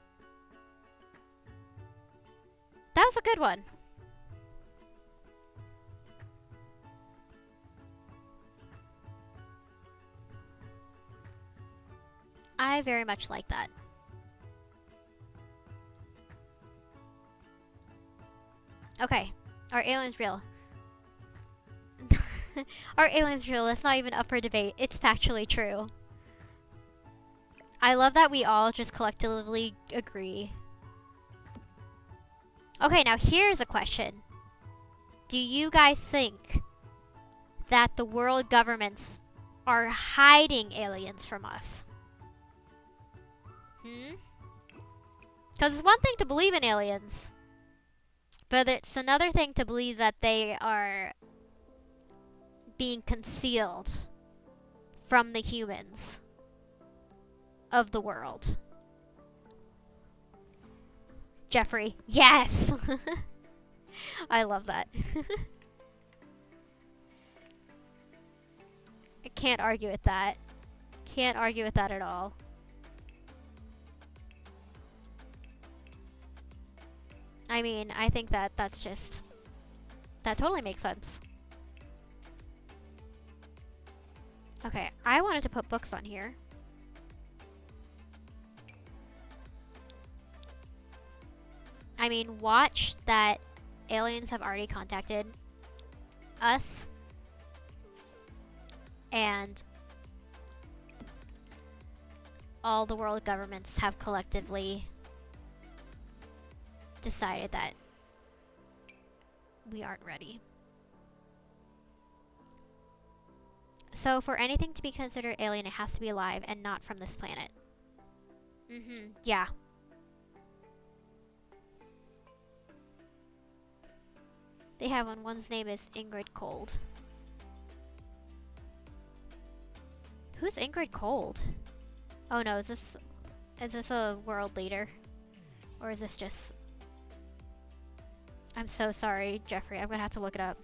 That was a good one. I very much like that. Okay. Are aliens real? Are aliens real? That's not even up for debate. It's factually true. I love that we all just collectively agree. Okay, now here's a question. Do you guys think that the world governments are hiding aliens from us? Because it's one thing to believe in aliens, but it's another thing to believe that they are being concealed from the humans of the world. Jeffrey, yes! I love that. I can't argue with that. Can't argue with that at all. I mean, I think that that's just... That totally makes sense. Okay, I wanted to put books on here. I mean, watch that aliens have already contacted us and all the world governments have collectively decided that we aren't ready. So for anything to be considered alien, it has to be alive and not from this planet. Yeah. They have one. One's name is Ingrid Cold. Who's Ingrid Cold? Oh no, is this a world leader? Or is this just... I'm so sorry, Jeffrey. I'm gonna have to look it up.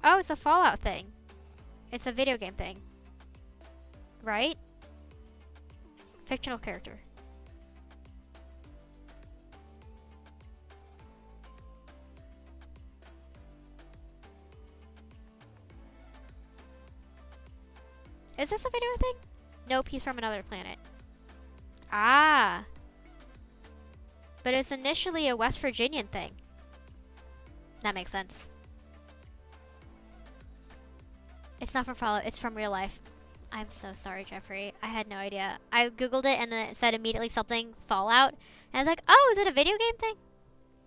Oh, it's a Fallout thing. It's a video game thing. Right? Fictional character. Is this a video thing? Nope, he's from another planet. Ah. But it's initially a West Virginian thing. That makes sense. It's not from Fallout, it's from real life. I'm so sorry, Jeffrey. I had no idea. I googled it and then it said immediately something Fallout. And I was like, oh, is it a video game thing?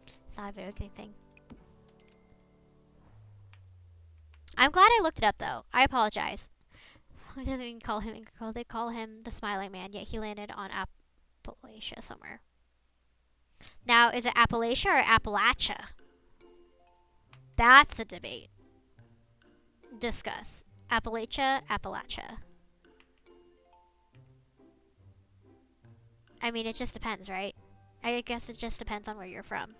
It's not a video game thing. I'm glad I looked it up, though. I apologize. It doesn't even call him Ingrid. They call him the Smiling Man, yet he landed on Appalachia somewhere. Now, is it Appalachia or Appalachia? That's the debate. Discuss. Appalachia, Appalachia. I mean, it just depends, right? I guess it just depends on where you're from.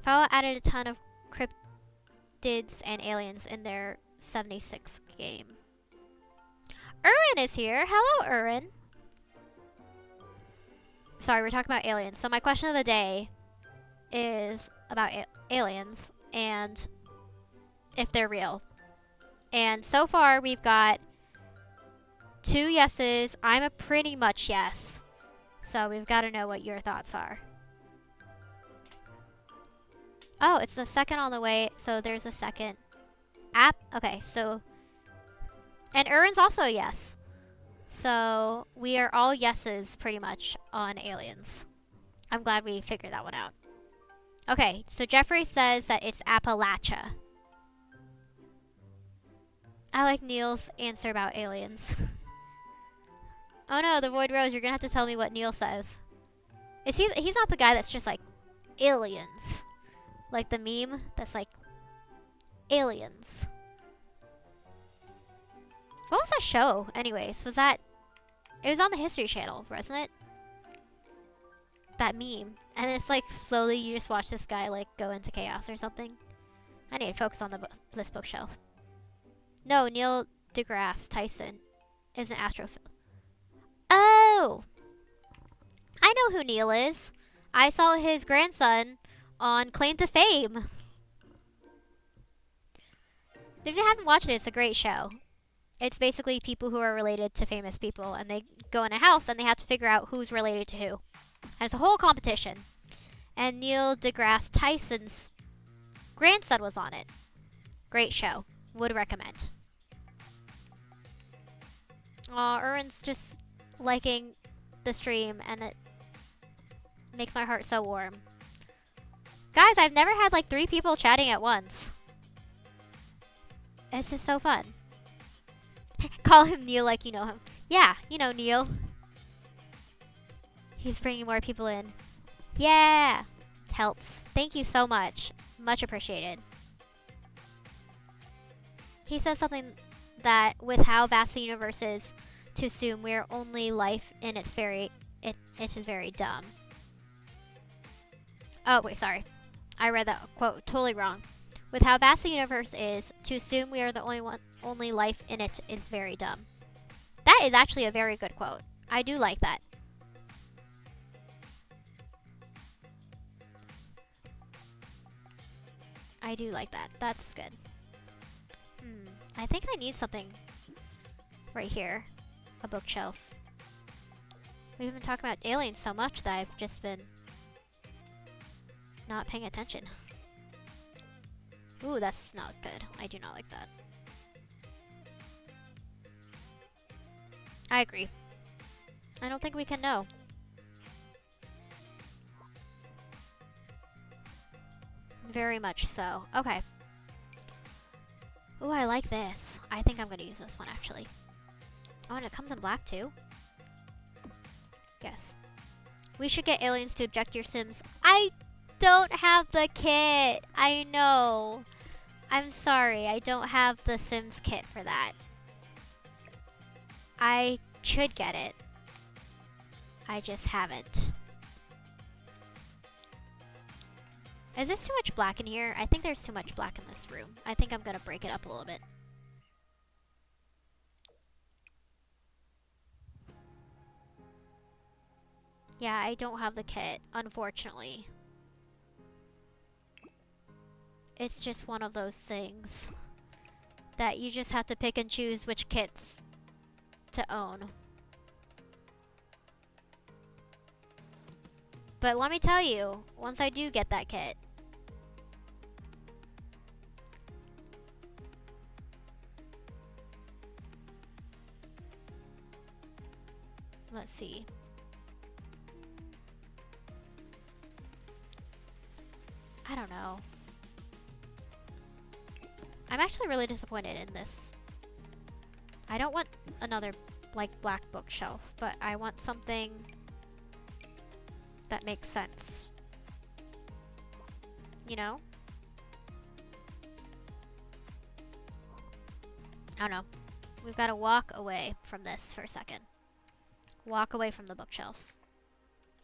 Fallout added a ton of cryptids and aliens in their 76 game. Urin is here. Hello, Urin. Sorry, we're talking about aliens. So my question of the day is about aliens and if they're real. And so far, we've got 2 yeses. I'm a pretty much yes. So we've got to know what your thoughts are. Oh, it's the second on the way. So there's a second app. Okay, so... And Urin's also a yes. So we are all yeses pretty much on aliens. I'm glad we figured that one out. Okay, so Jeffrey says that it's Appalachia. I like Neil's answer about aliens. Oh no, the Void Rose, you're gonna have to tell me what Neil says. Is he's not the guy that's just like, aliens. Like the meme that's like, aliens. What was that show, anyways? Was that... It was on the History Channel, wasn't it? That meme. And it's like, slowly you just watch this guy, like, go into chaos or something. I need to focus on this bookshelf. No, Neil deGrasse Tyson is an astrophil. Oh! I know who Neil is. I saw his grandson on Claim to Fame. If you haven't watched it, it's a great show. It's basically people who are related to famous people, and they go in a house and they have to figure out who's related to who. And it's a whole competition. And Neil deGrasse Tyson's grandson was on it. Great show. Would recommend. Aw, Urin's just liking the stream, and it makes my heart so warm. Guys, I've never had like 3 people chatting at once. This is so fun. Call him Neil like you know him. Yeah, you know Neil. He's bringing more people in. Yeah! Helps. Thank you so much. Much appreciated. He said something that with how vast the universe is, to assume we're only life in its very... It is very dumb. Oh, wait, sorry. I read that quote totally wrong. With how vast the universe is, to assume we are the only life in it is very dumb. That is actually a very good quote. I do like that. I do like that. That's good. I think I need something right here. A bookshelf. We've been talking about aliens so much that I've just been not paying attention. Ooh, that's not good. I do not like that. I agree. I don't think we can know. Very much so. Okay. Ooh, I like this. I think I'm gonna use this one, actually. Oh, and it comes in black, too? Yes. We should get aliens to eject your Sims. I don't have the kit. I know. I'm sorry. I don't have the Sims kit for that. I should get it. I just haven't. Is this too much black in here? I think there's too much black in this room. I think I'm gonna break it up a little bit. Yeah, I don't have the kit, unfortunately. It's just one of those things that you just have to pick and choose which kits to own. But let me tell you, once I do get that kit, let's see. I don't know. I'm actually really disappointed in this. I don't want another, like, black bookshelf, but I want something that makes sense. You know? I don't know. We've got to walk away from this for a second. Walk away from the bookshelves.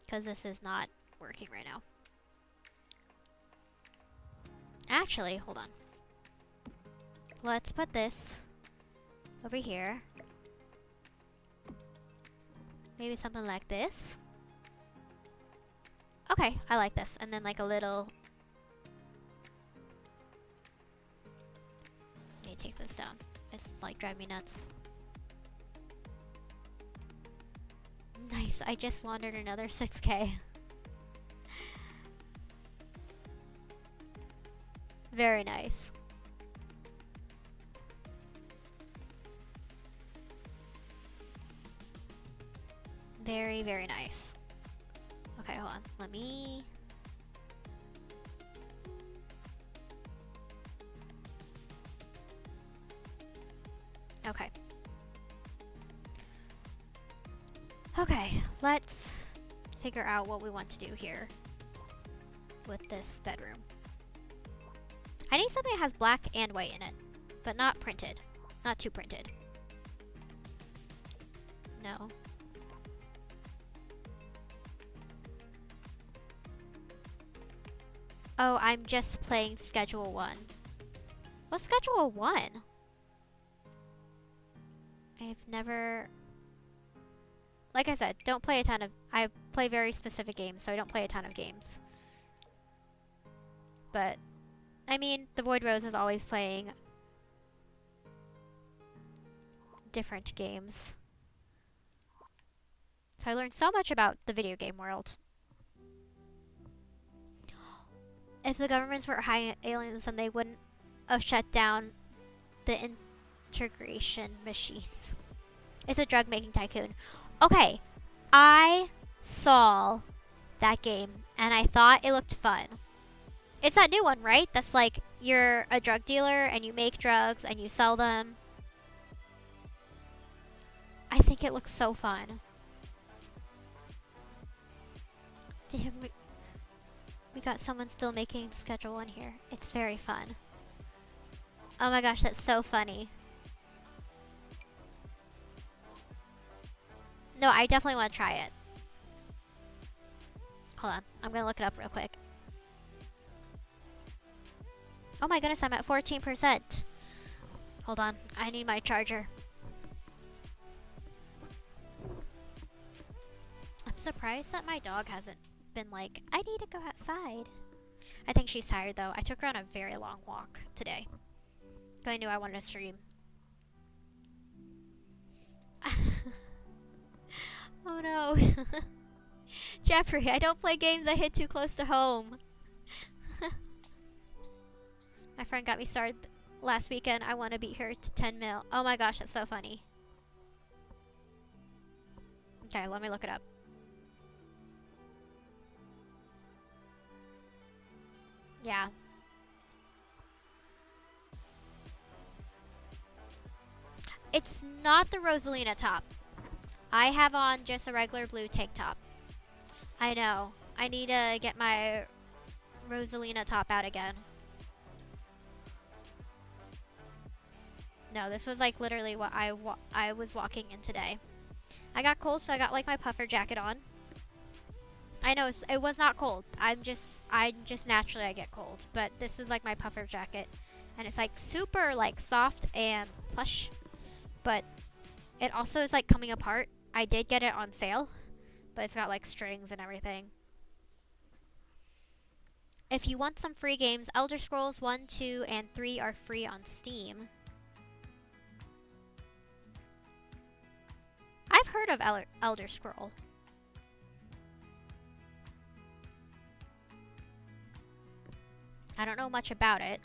Because this is not working right now. Actually, hold on. Let's put this over here. Maybe something like this. Okay, I like this. And then like a little... I need to take this down. It's like driving me nuts. Nice, I just laundered another 6K. Very nice. Very, very nice. Okay, hold on. Let me... Okay. Okay, let's figure out what we want to do here with this bedroom. I need something that has black and white in it, but not printed. Not too printed. No. Oh, I'm just playing Schedule 1. What's Schedule 1? I've never... Like I said, don't play a ton of... I play very specific games, so I don't play a ton of games. But, I mean, the Void Rose is always playing different games. So I learned so much about the video game world. If the governments were high aliens, then they wouldn't have shut down the integration machines. It's a drug-making tycoon. Okay, I saw that game, and I thought it looked fun. It's that new one, right? That's like, you're a drug dealer, and you make drugs, and you sell them. I think it looks so fun. Damn, we got someone still making Schedule 1 here. It's very fun. Oh my gosh, that's so funny. No, I definitely want to try it. Hold on, I'm gonna look it up real quick. Oh my goodness, I'm at 14%. Hold on, I need my charger. I'm surprised that my dog hasn't been like, I need to go outside. I think she's tired though. I took her on a very long walk today. Because I knew I wanted to stream. Oh no. Jeffrey, I don't play games that hit too close to home. My friend got me started last weekend. I want to beat her to 10 mil. Oh my gosh, that's so funny. Okay, let me look it up. Yeah. It's not the Rosalina top. I have on just a regular blue tank top. I know. I need to get my Rosalina top out again. No, this was like literally what I was walking in today. I got cold, so I got like my puffer jacket on. I know it was not cold. I'm just naturally I get cold, but this is like my puffer jacket, and it's like super like soft and plush, but it also is like coming apart. I did get it on sale, but it's got like strings and everything. If you want some free games, Elder Scrolls 1, 2, and 3 are free on Steam. I've heard of Elder Scroll. I don't know much about it.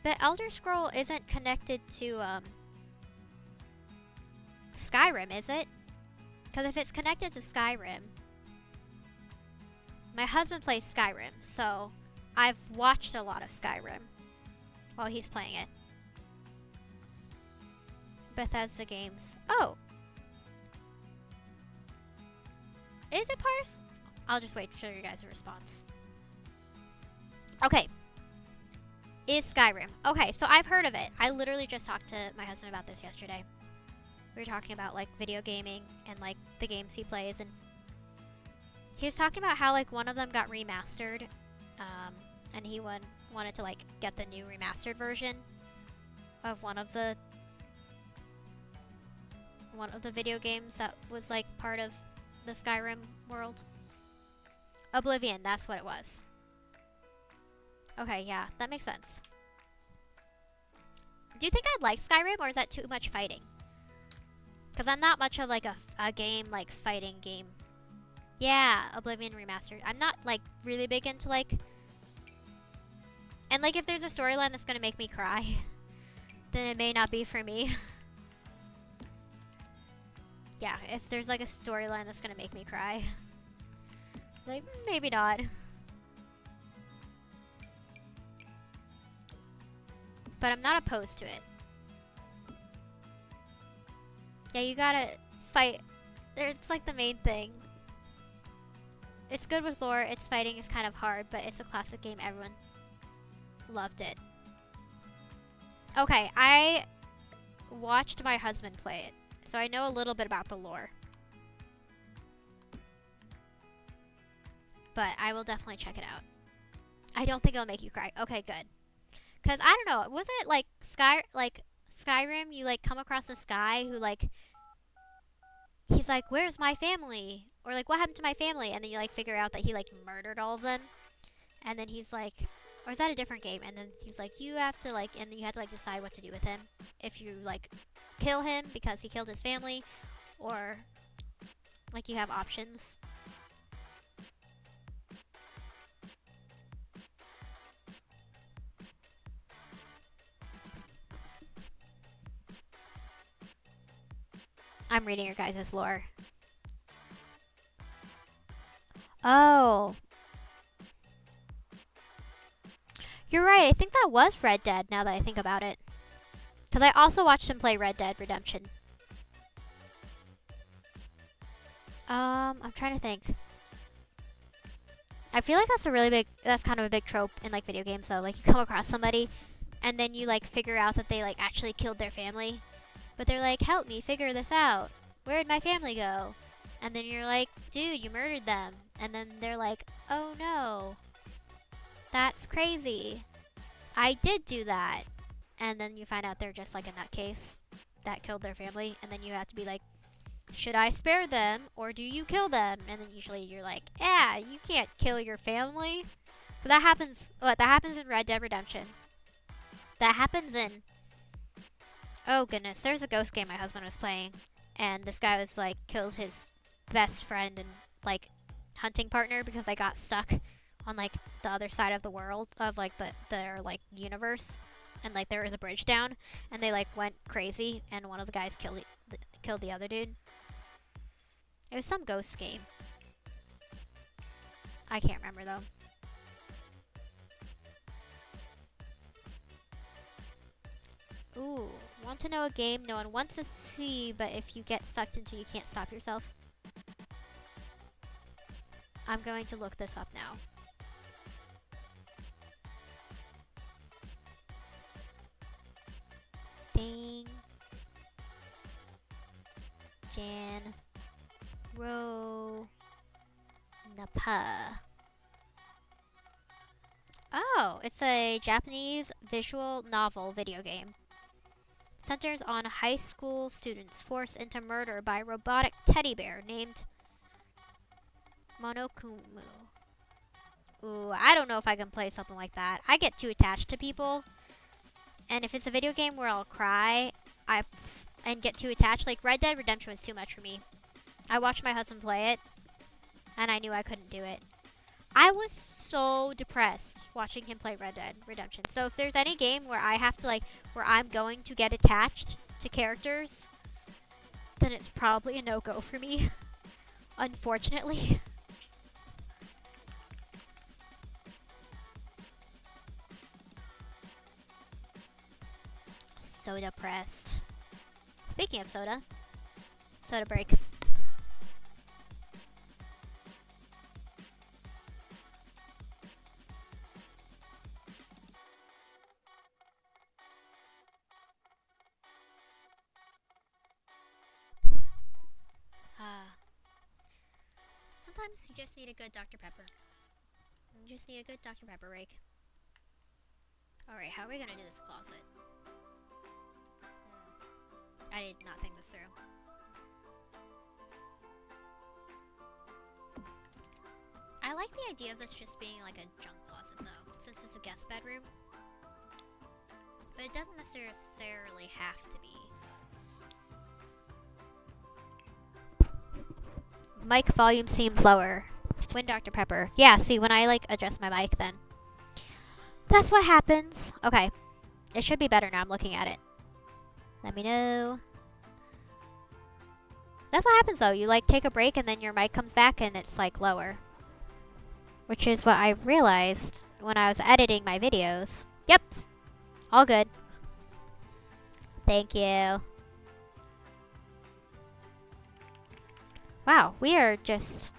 But Elder Scroll isn't connected to Skyrim, is it? Because if it's connected to Skyrim, my husband plays Skyrim, so I've watched a lot of Skyrim while he's playing it. Bethesda games. Oh. Is it Parse? I'll just wait for you guys' response. Okay. Is Skyrim. Okay, so I've heard of it. I literally just talked to my husband about this yesterday. We were talking about like video gaming and like the games he plays, and he was talking about how like one of them got remastered, and he wanted to like get the new remastered version of one of the video games that was like part of the Skyrim world. Oblivion, that's what it was. Okay, yeah, that makes sense. Do you think I'd like Skyrim, or is that too much fighting? Because I'm not much of like a game, like fighting game. Yeah, Oblivion Remastered. I'm not like really big into like... And like if there's a storyline that's gonna make me cry, then it may not be for me. Yeah, if there's like a storyline that's gonna make me cry, like maybe not. But I'm not opposed to it. Yeah, you gotta fight. It's like the main thing. It's good with lore. Its fighting is kind of hard, but it's a classic game. Everyone loved it. Okay, I watched my husband play it, so I know a little bit about the lore. But I will definitely check it out. I don't think it'll make you cry. Okay, good. Because, I don't know, wasn't it like Skyrim, you like come across this guy who like, he's like, where's my family? Or like, what happened to my family? And then you like figure out that he like murdered all of them. And then he's like, or is that a different game? And then he's like, you have to like, and then you have to like decide what to do with him. If you like kill him because he killed his family, or like you have options. I'm reading your guys' lore. Oh. You're right. I think that was Red Dead now that I think about it. Because I also watched him play Red Dead Redemption. I'm trying to think. I feel like that's kind of a big trope in like video games though. Like you come across somebody and then you like figure out that they like actually killed their family. But they're like, help me figure this out. Where'd my family go? And then you're like, dude, you murdered them. And then they're like, oh no. That's crazy. I did do that. And then you find out they're just like a nutcase that killed their family. And then you have to be like, should I spare them or do you kill them? And then usually you're like, yeah, you can't kill your family. So that happens in Red Dead Redemption. That happens in Oh goodness, there's a ghost game my husband was playing, and this guy was like killed his best friend and like hunting partner because I got stuck on like the other side of the world of like their like universe, and like there was a bridge down, and they like went crazy, and one of the guys killed the other dude. It was some ghost game. I can't remember though. Ooh, want to know a game no one wants to see, but if you get sucked into, you can't stop yourself? I'm going to look this up now. Dang. Jan. Ro. Napa. Oh, it's a Japanese visual novel video game. Centers on high school students forced into murder by a robotic teddy bear named Monokumu. Ooh, I don't know if I can play something like that. I get too attached to people. And if it's a video game where I'll cry and get too attached, like Red Dead Redemption was too much for me. I watched my husband play it, and I knew I couldn't do it. I was so depressed watching him play Red Dead Redemption. So if there's any game where I have to where I'm going to get attached to characters, then it's probably a no-go for me, unfortunately. So depressed. Speaking of soda break. Sometimes you just need a good Dr. Pepper. You just need a good Dr. Pepper rake. Alright, how are we gonna do this closet? I did not think this through. I like the idea of this just being like a junk closet though, since it's a guest bedroom. But it doesn't necessarily have to be. Mic volume seems lower. When Dr. Pepper. Yeah, see, when I like adjust my mic then. That's what happens. Okay. It should be better now I'm looking at it. Let me know. That's what happens though. You like take a break and then your mic comes back and it's like lower. Which is what I realized when I was editing my videos. Yep. All good. Thank you. Wow, we are just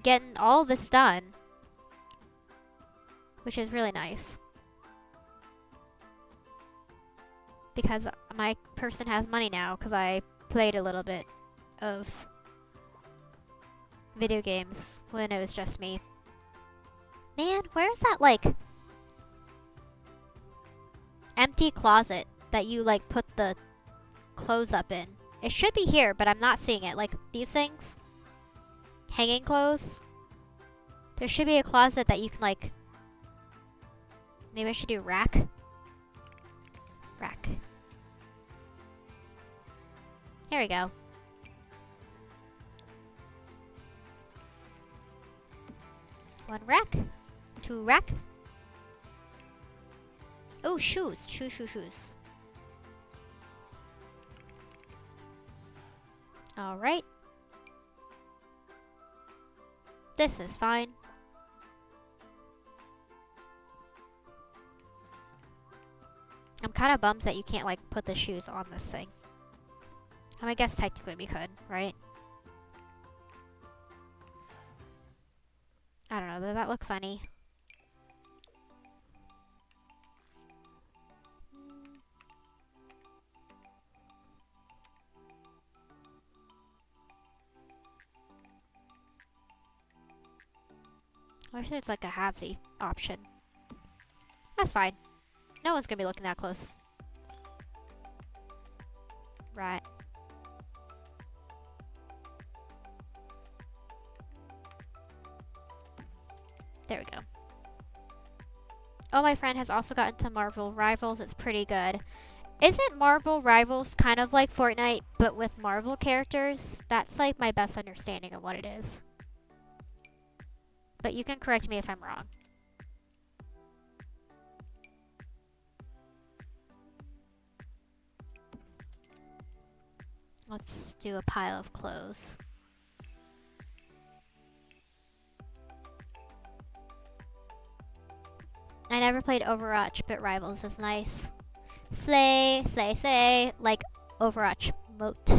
getting all this done. Which is really nice. Because my person has money now because I played a little bit of video games when it was just me. Man, where's that like empty closet that you like put the clothes up in? It should be here, but I'm not seeing it. Like these things, hanging clothes. There should be a closet that you can like. Maybe I should do rack. Rack. Here we go. One rack. Two rack. Oh, shoes. Shoes. Alright. This is fine. I'm kind of bummed that you can't, like, put the shoes on this thing. I guess technically we could, right? I don't know. Does that look funny? I wish there's like a halvesy option. That's fine. No one's gonna be looking that close. Right. There we go. Oh, my friend has also gotten to Marvel Rivals. It's pretty good. Isn't Marvel Rivals kind of like Fortnite, but with Marvel characters? That's like my best understanding of what it is. But you can correct me if I'm wrong. Let's do a pile of clothes. I never played Overwatch, but Rivals is nice. Slay, slay, slay, like Overwatch moat.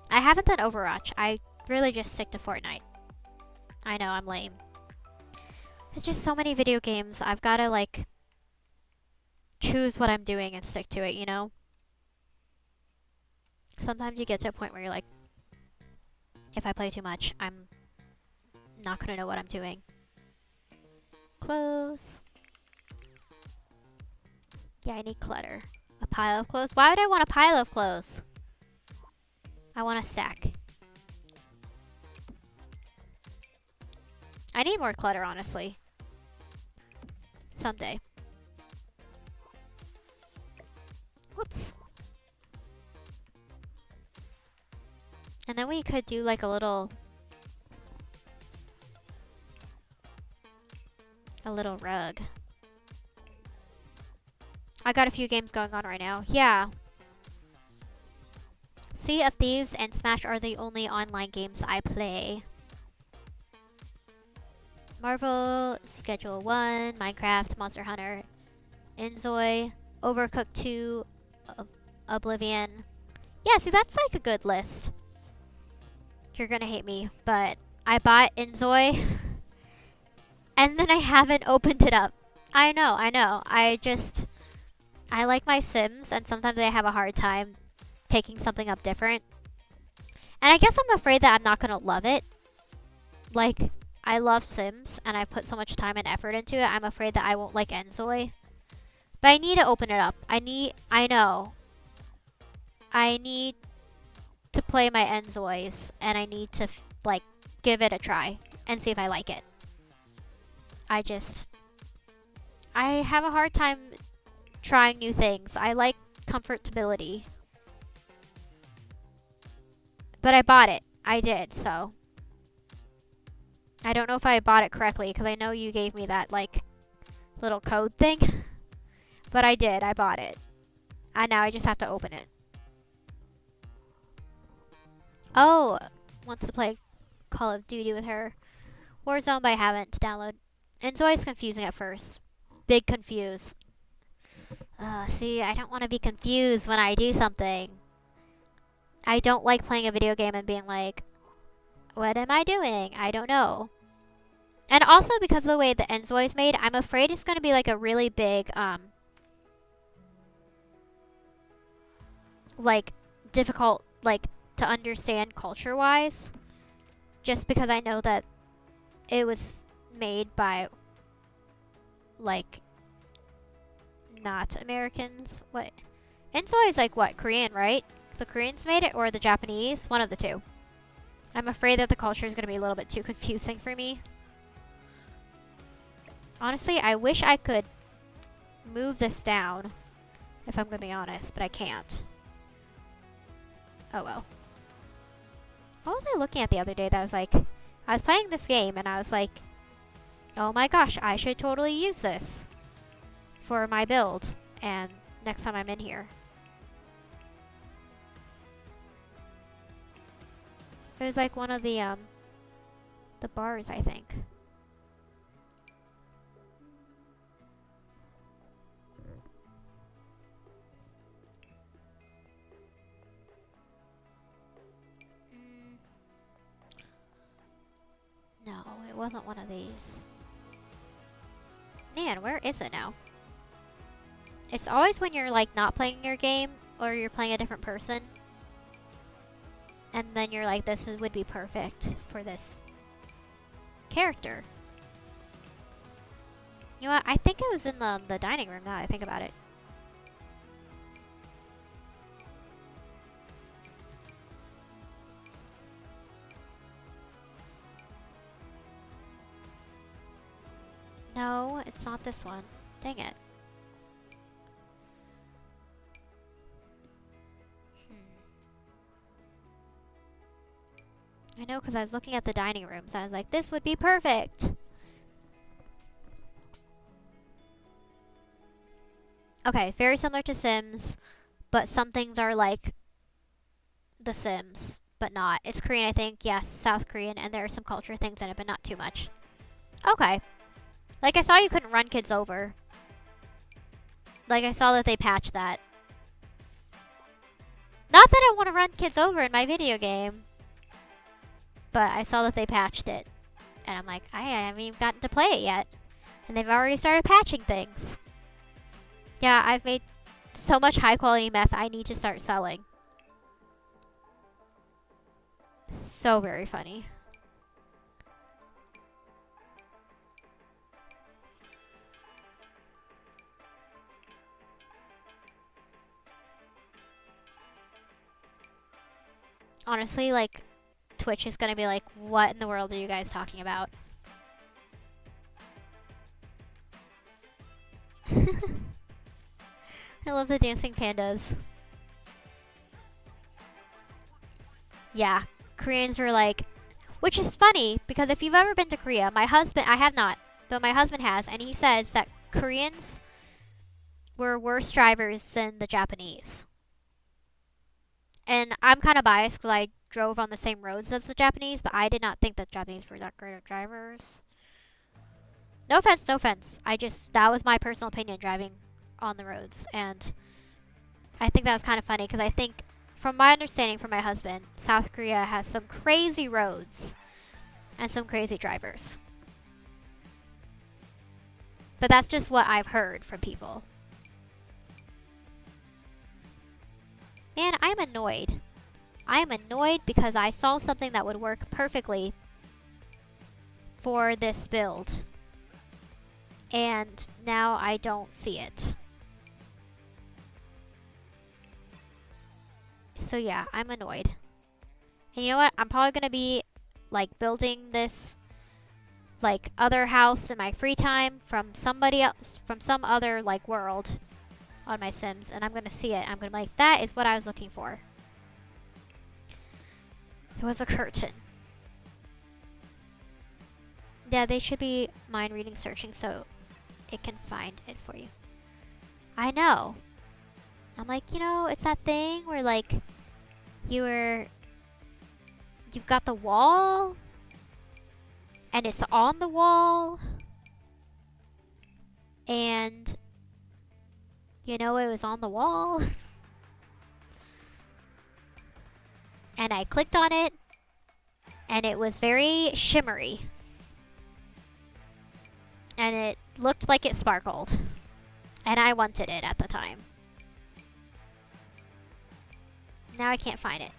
I haven't done Overwatch. I really just stick to Fortnite. I know, I'm lame. There's just so many video games. I've gotta like choose what I'm doing and stick to it, you know? Sometimes you get to a point where you're like, if I play too much, I'm not gonna know what I'm doing. Clothes. Yeah, I need clutter. A pile of clothes? Why would I want a pile of clothes? I want a stack. I need more clutter, honestly. Someday. Whoops. And then we could do like a little rug. I got a few games going on right now. Yeah. Sea of Thieves and Smash are the only online games I play. Marvel, Schedule 1, Minecraft, Monster Hunter, Inzoi, Overcooked 2, Oblivion. Yeah, see, that's like a good list. You're gonna hate me, but I bought Inzoi and then I haven't opened it up. I know. I like my Sims, and sometimes I have a hard time picking something up different. And I guess I'm afraid that I'm not gonna love it. Like, I love Sims, and I put so much time and effort into it. I'm afraid that I won't like Enzoy. But I need to open it up. I know. I need to play my Enzoys, and I need to, like, give it a try and see if I like it. I have a hard time trying new things. I like comfortability. But I bought it. I did, so. I don't know if I bought it correctly, because I know you gave me that, like, little code thing. But I did. I bought it. And now I just have to open it. Oh, wants to play Call of Duty with her. Warzone, but I haven't to download. And it's always confusing at first. Big confuse. See, I don't want to be confused when I do something. I don't like playing a video game and being like, what am I doing? I don't know. And also because of the way the Enzoy is made, I'm afraid it's going to be like a really big, like, difficult, like, to understand culture-wise. Just because I know that it was made by, like, not Americans. What? Enzoy is like what? Korean, right? The Koreans made it, or the Japanese? One of the two. I'm afraid that the culture is going to be a little bit too confusing for me. Honestly, I wish I could move this down, if I'm going to be honest, but I can't. Oh well. What was I looking at the other day that I was like, I was playing this game and I was like, oh my gosh, I should totally use this for my build and next time I'm in here. It was like one of the bars, I think. No, it wasn't one of these. Man, where is it now? It's always when you're like not playing your game or you're playing a different person. And then you're like, this would be perfect for this character. You know what? I think it was in the dining room now that I think about it. not this one. Dang it. I know, because I was looking at the dining rooms. I was like, this would be perfect. Okay, very similar to Sims, but some things are like The Sims, but not. It's Korean, I think. Yes, South Korean, and there are some culture things in it, but not too much. Okay. Like, I saw you couldn't run kids over. Like, I saw that they patched that. Not that I want to run kids over in my video game, but I saw that they patched it. And I'm like, I haven't even gotten to play it yet. And they've already started patching things. Yeah, I've made so much high quality meth I need to start selling. So very funny. Honestly, like, Twitch is gonna be like, what in the world are you guys talking about? I love the dancing pandas. Yeah, Koreans were like, which is funny because if you've ever been to Korea, my husband, I have not, but my husband has, and he says that Koreans were worse drivers than the Japanese. And I'm kind of biased because I drove on the same roads as the Japanese, but I did not think that Japanese were that great of drivers. No offense, no offense. That was my personal opinion driving on the roads. And I think that was kind of funny because I think, from my understanding from my husband, South Korea has some crazy roads and some crazy drivers. But that's just what I've heard from people. Man, I'm annoyed. I am annoyed because I saw something that would work perfectly for this build. And now I don't see it. So yeah, I'm annoyed. And you know what? I'm probably gonna be like building this like other house in my free time from somebody else, from some other like world on my Sims, and I'm gonna see it. I'm gonna be like, that is what I was looking for. It was a curtain. Yeah, they should be mind reading searching so it can find it for you. I know. I'm like, you know, it's that thing where like you've got the wall and it's on the wall and you know it was on the wall and I clicked on it and it was very shimmery and it looked like it sparkled and I wanted it at the time. Now I can't find it.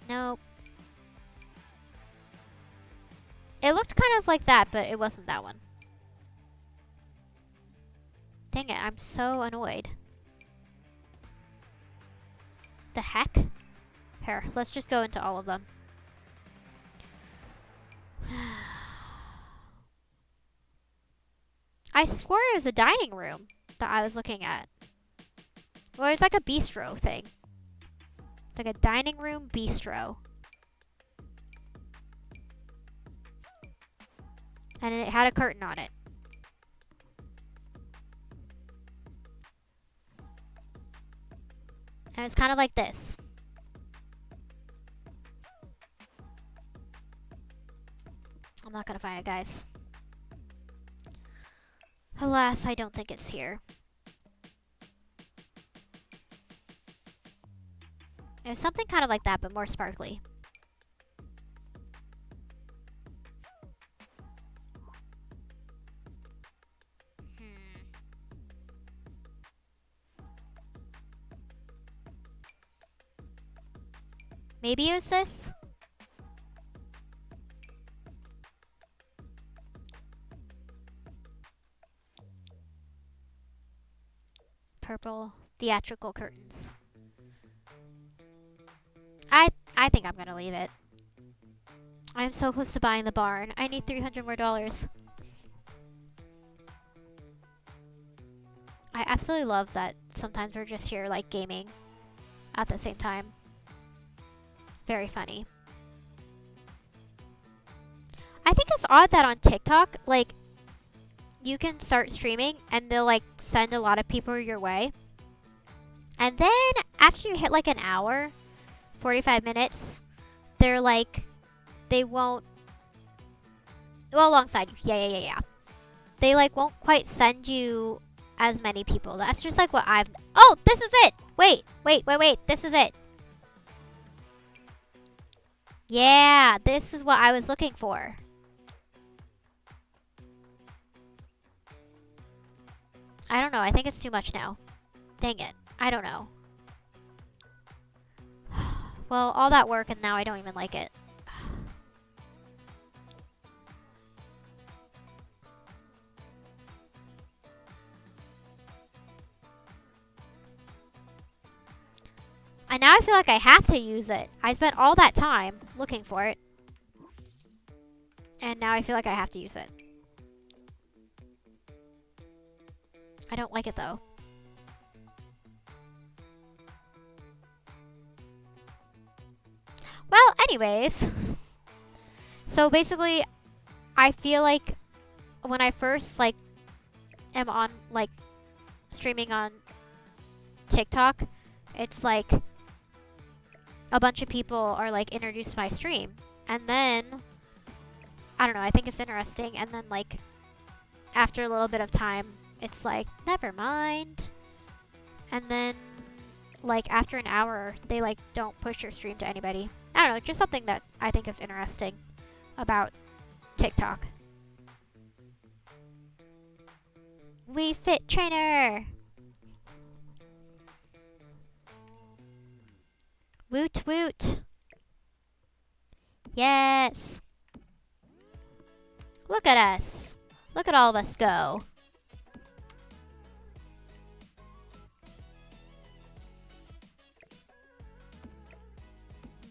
Nope. It looked kind of like that, but it wasn't that one. Dang it, I'm so annoyed. The heck? Here, let's just go into all of them. I swore it was a dining room that I was looking at. Well, it's like a bistro thing. Like a dining room bistro. And it had a curtain on it. And it's kind of like this. I'm not gonna find it, guys. Alas, I don't think it's here. It's something kind of like that, but more sparkly. Maybe it was this? Purple theatrical curtains. I I think I'm gonna leave it. I'm so close to buying the barn. I need $300 more. I absolutely love that sometimes we're just here like gaming at the same time. Very funny. I think it's odd that on TikTok, like, you can start streaming and they'll like send a lot of people your way. And then after you hit like an hour, 45 minutes, they're like, they won't, well, alongside you. Yeah. They like won't quite send you as many people. That's just like what I've, oh, this is it. Wait. This is it. Yeah, this is what I was looking for. I don't know. I think it's too much now. Dang it. I don't know. Well, all that work and now I don't even like it. And now I feel like I have to use it. I spent all that time looking for it. And now I feel like I have to use it. I don't like it though. Well, anyways. So basically, I feel like when I first like am on like streaming on TikTok, it's like a bunch of people are like introduced to my stream. And then, I don't know, I think it's interesting. And then like after a little bit of time, it's like, never mind. And then like after an hour, they like don't push your stream to anybody. I don't know, just something that I think is interesting about TikTok. We Fit Trainer! Woot woot! Yes! Look at us! Look at all of us go!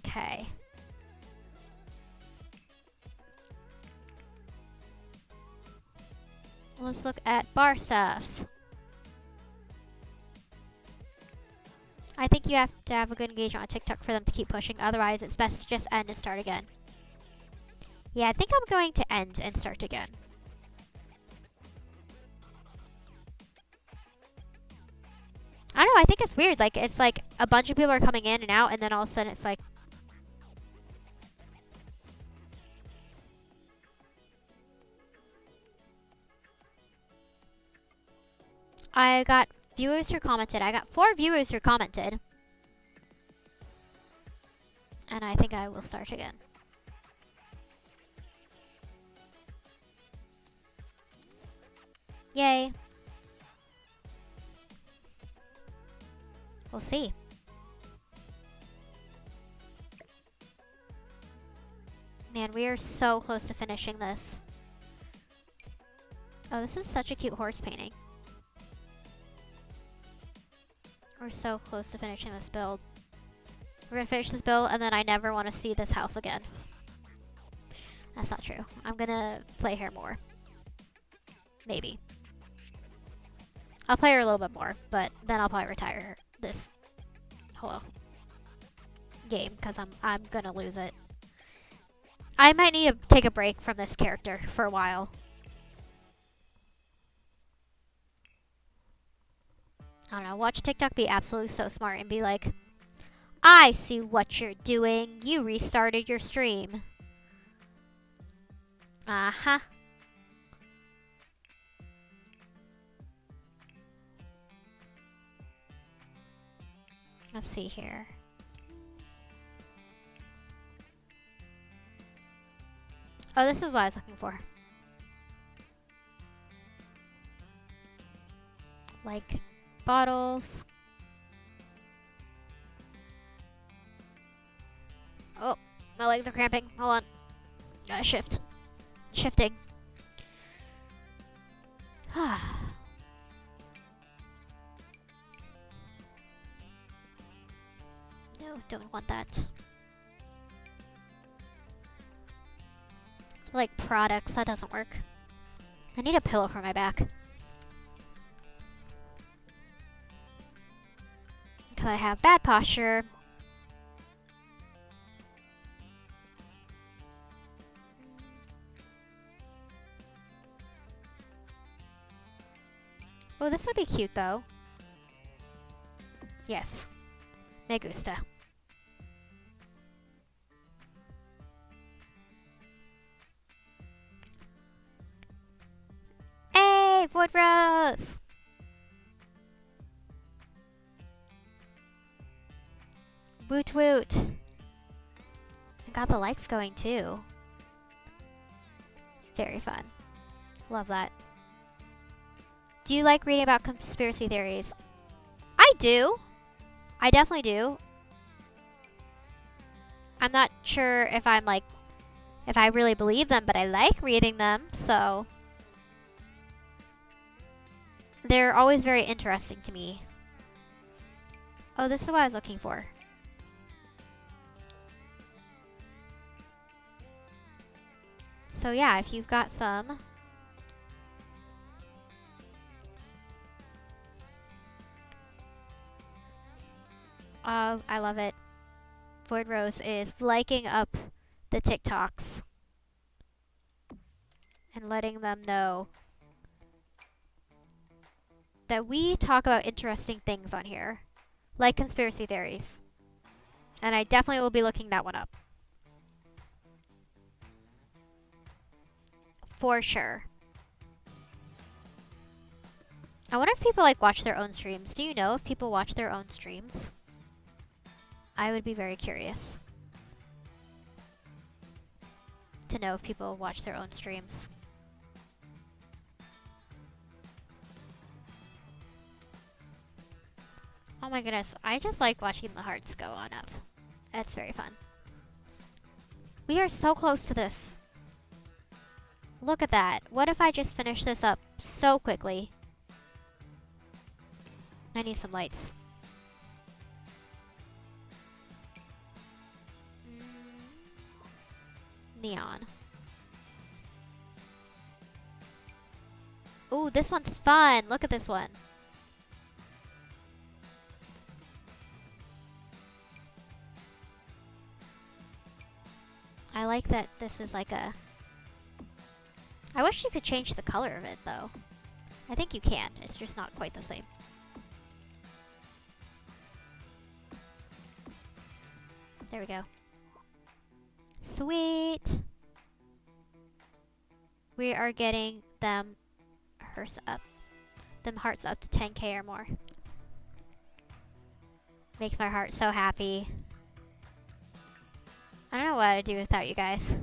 Okay. Let's look at bar stuff. I think you have to have a good engagement on TikTok for them to keep pushing. Otherwise, it's best to just end and start again. Yeah, I think I'm going to end and start again. I don't know, I think it's weird. Like, it's like a bunch of people are coming in and out, and then all of a sudden it's like... I got viewers who commented. I got 4 viewers who commented. And I think I will start again. Yay. We'll see. Man, we are so close to finishing this. Oh, this is such a cute horse painting. We're so close to finishing this build. We're gonna finish this build and then I never want to see this house again. That's not true. I'm gonna play her more. Maybe. I'll play her a little bit more, but then I'll probably retire her this whole game because I'm gonna lose it. I might need to take a break from this character for a while. I don't know, watch TikTok be absolutely so smart and be like, I see what you're doing. You restarted your stream. Uh-huh. Let's see here. Oh, this is what I was looking for. Like bottles. Oh, my legs are cramping. Hold on. Gotta shift. Shifting. No, don't want that. Like products, that doesn't work. I need a pillow for my back. Because I have bad posture. Oh, this would be cute though. Yes. Me gusta. Hey, Wood Rose! Woot woot. I got the likes going too. Very fun. Love that. Do you like reading about conspiracy theories? I do. I definitely do. I'm not sure if I'm like, if I really believe them, but I like reading them, so. They're always very interesting to me. Oh, this is what I was looking for. So yeah, if you've got some. Oh, I love it. Void Rose is liking up the TikToks and letting them know that we talk about interesting things on here, like conspiracy theories. And I definitely will be looking that one up. For sure. I wonder if people like watch their own streams. Do you know if people watch their own streams? I would be very curious to know if people watch their own streams. Oh my goodness, I just like watching the hearts go on up. That's very fun. We are so close to this. Look at that. What if I just finish this up so quickly? I need some lights. Neon. Ooh, this one's fun. Look at this one. I like that this is like a... I wish you could change the color of it, though. I think you can. It's just not quite the same. There we go. Sweet! We are getting them hearts up to 10k or more. Makes my heart so happy. I don't know what I'd do without you guys.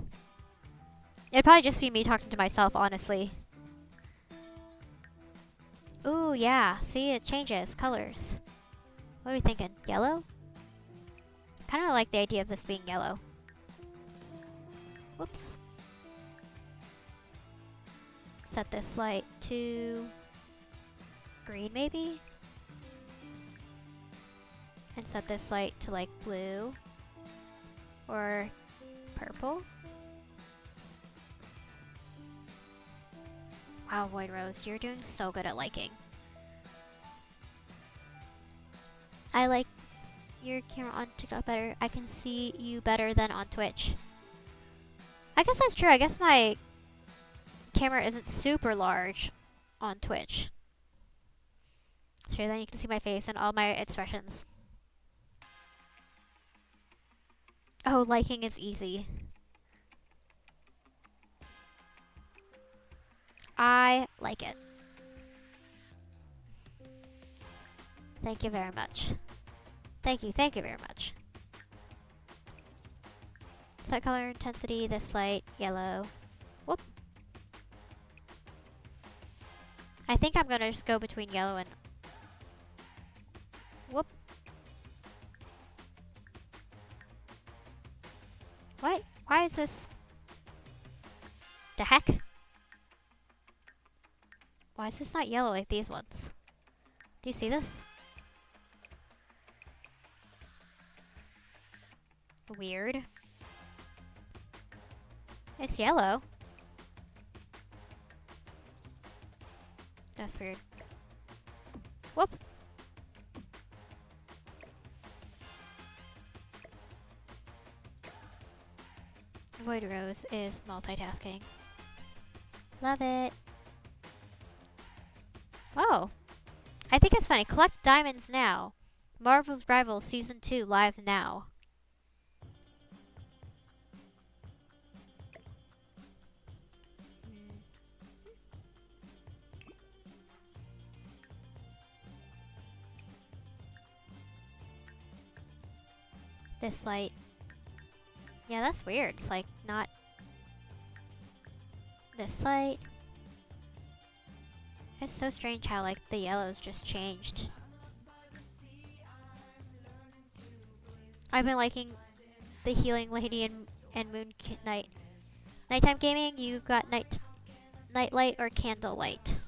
It'd probably just be me talking to myself, honestly. Ooh, yeah. See, it changes colors. What are we thinking? Yellow? Kind of like the idea of this being yellow. Whoops. Set this light to green, maybe? And set this light to like blue or purple. Wow, Void Rose, you're doing so good at liking. I like your camera on TikTok better. I can see you better than on Twitch. I guess that's true. I guess my camera isn't super large on Twitch. Sure, then you can see my face and all my expressions. Oh, liking is easy. I like it. Thank you very much. Thank you very much. Set color intensity, this light, yellow. Whoop. I think I'm gonna just go between yellow and... Whoop. What? Why is this... The heck? Why is this not yellow like these ones? Do you see this? Weird. It's yellow. That's weird. Whoop. Void Rose is multitasking. Love it. Oh. I think it's funny. Collect diamonds now. Marvel's Rivals Season 2 live now. This light. Yeah, that's weird. It's like not this light. It's so strange how like the yellows just changed. I've been liking the Healing Lady and Night. Nighttime gaming, you got night light or candle light.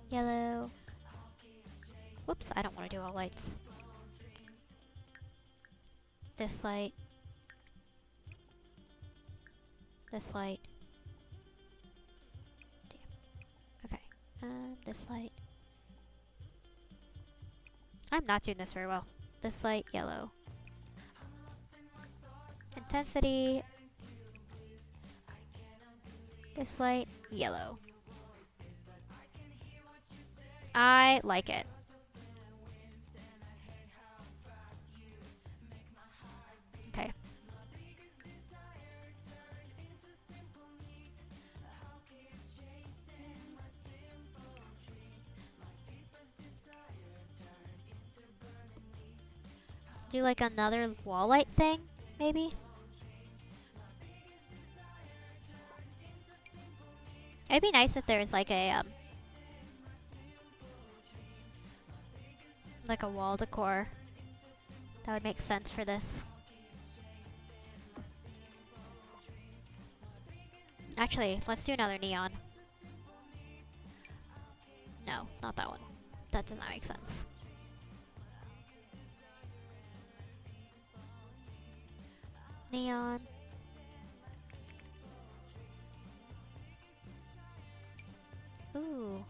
Yellow. Whoops, I don't want to do all lights. This light. This light. Damn. Okay. This light. I'm not doing this very well. This light, yellow. Intensity. This light, yellow. I like it. Okay. Do like another wall light thing, maybe? It'd be nice if there was like a wall decor. That would make sense for this. Actually, let's do another neon. No, not that one. That does not make sense. Neon. Ooh.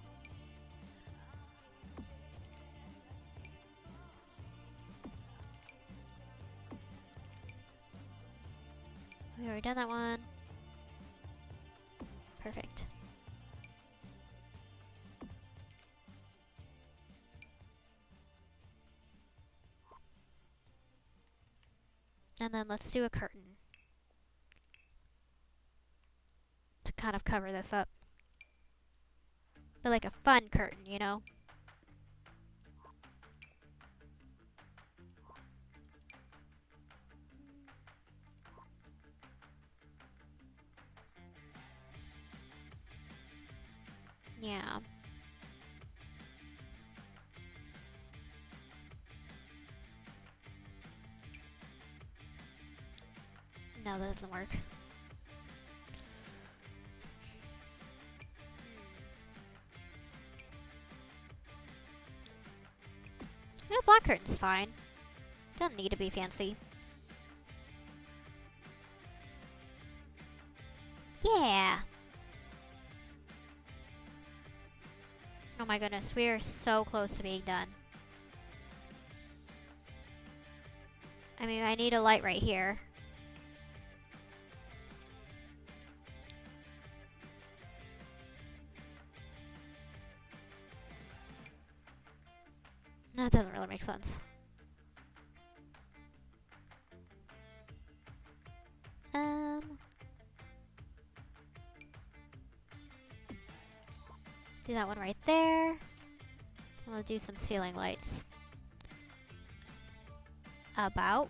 We already done that one. Perfect. And then let's do a curtain to kind of cover this up. But like a fun curtain, you know? Yeah. No, that doesn't work. Yeah, black curtain's fine. Doesn't need to be fancy. Yeah. Oh my goodness, we are so close to being done. I mean, I need a light right here. That doesn't really make sense. Do that one right there. We'll do some ceiling lights. About.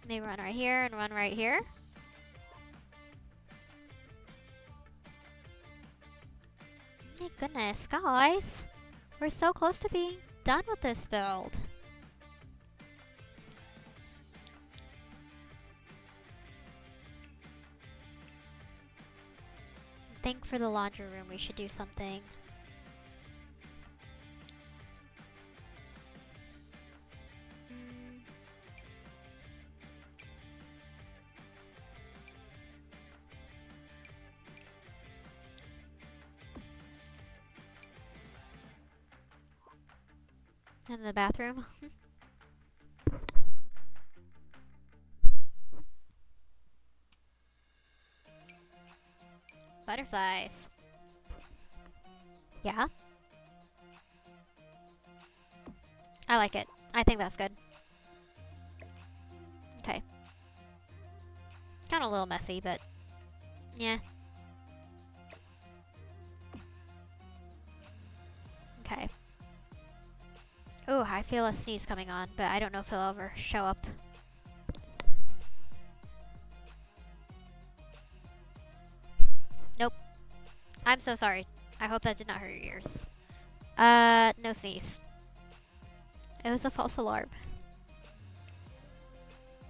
Maybe run right here and run right here. My goodness, guys. We're so close to being done with this build. think for the laundry room we should do something. In the bathroom. Butterflies. Yeah? I like it. I think that's good. Okay. Kind of a little messy, but yeah. Okay. Ooh, I feel a sneeze coming on, but I don't know if he'll ever show up. Nope. I'm so sorry. I hope that did not hurt your ears. No sneeze. It was a false alarm.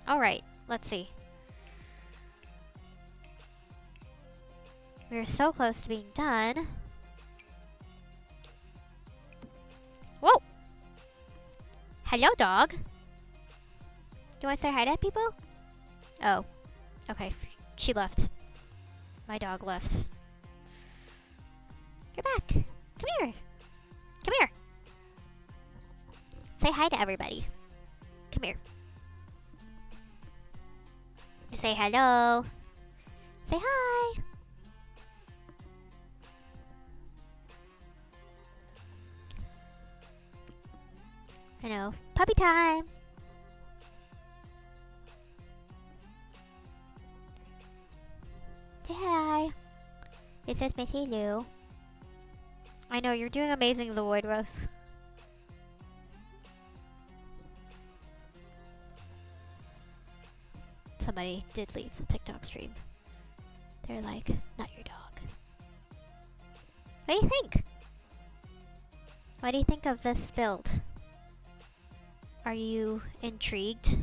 Alright, let's see. We're so close to being done. Whoa! Hello, dog. Do you want to say hi to people? Oh. Okay, she left. My dog left. You're back. Come here. Come here. Say hi to everybody. Come here. Say hello. Say hi. I know. Puppy time. Say hi. It says Missy Lou. I know, you're doing amazing, the Void Rose. Somebody did leave the TikTok stream. They're like, not your dog. What do you think? What do you think of this build? Are you intrigued?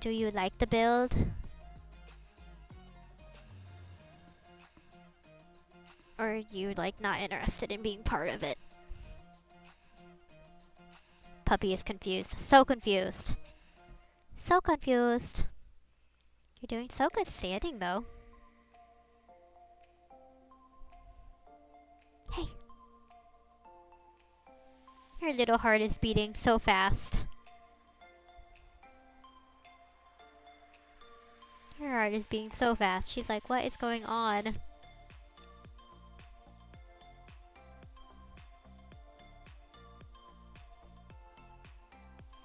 Do you like the build? Or are you like not interested in being part of it? Puppy is confused. So confused. So confused. You're doing so good standing though. Hey. Her little heart is beating so fast. Her heart is beating so fast. She's like, what is going on?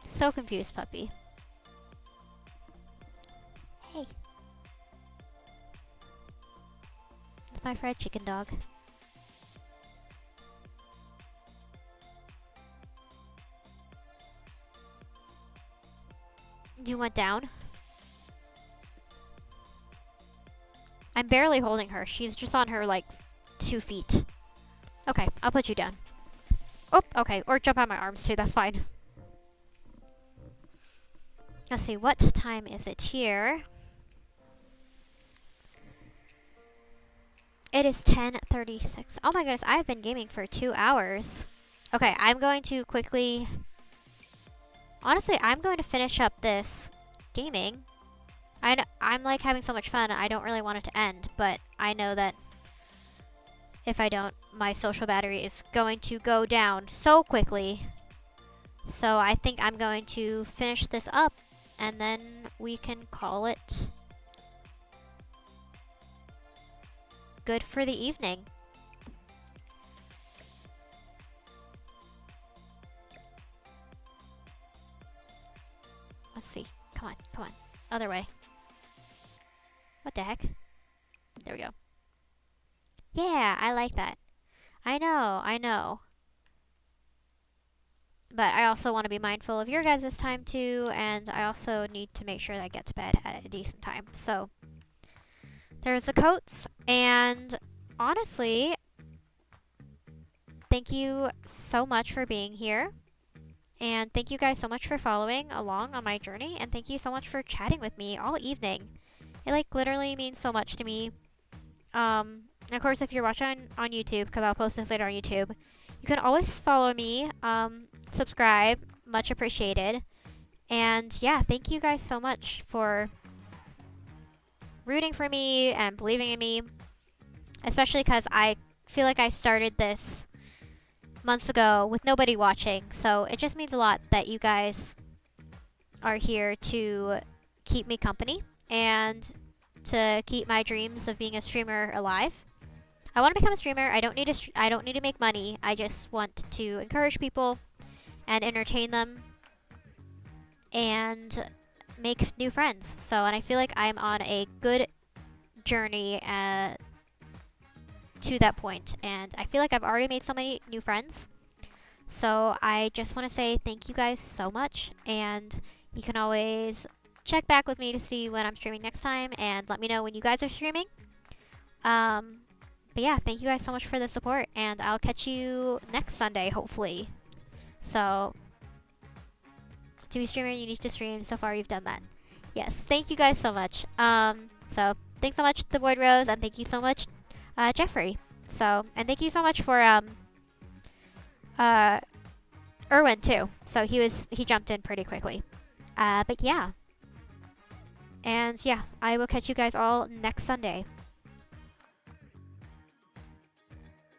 So confused, puppy. Hey. It's my fried chicken dog. Do you want down? I'm barely holding her. She's just on her, like, 2 feet. Okay, I'll put you down. Oh, okay. Or jump on my arms, too. That's fine. Let's see. What time is it here? It is 10:36. Oh my goodness. I've been gaming for 2 hours. Okay, I'm going to quickly... Honestly, I'm going to finish up this gaming. I'm like having so much fun, I don't really want it to end, but I know that if I don't, my social battery is going to go down so quickly. So I think I'm going to finish this up, and then we can call it good for the evening. Let's see. Come on, come on. Other way. What the heck? There we go. Yeah, I like that. I know, I know. But I also want to be mindful of your guys' time too, and I also need to make sure that I get to bed at a decent time. So, there's the coats, and honestly, thank you so much for being here. And thank you guys so much for following along on my journey, and thank you so much for chatting with me all evening. It like literally means so much to me. And of course, if you're watching on YouTube, because I'll post this later on YouTube, you can always follow me, subscribe, much appreciated. And yeah, thank you guys so much for rooting for me and believing in me, especially because I feel like I started this months ago with nobody watching, so it just means a lot that you guys are here to keep me company and to keep my dreams of being a streamer alive. I want to become a streamer. I don't need I don't need to make money. I just want to encourage people and entertain them and make new friends. So, and I feel like I'm on a good journey to that point, and I feel like I've already made so many new friends. So I just want to say thank you guys so much, and you can always check back with me to see when I'm streaming next time, and let me know when you guys are streaming. But yeah, thank you guys so much for the support, and I'll catch you next Sunday, hopefully. So, to be a streamer, you need to stream. So far, you've done that. Yes, thank you guys so much. So, thanks so much, The Void Rose, and thank you so much, Jeffrey. So, and thank you so much for, Erwin, too. So, he jumped in pretty quickly. But yeah. And yeah, I will catch you guys all next Sunday.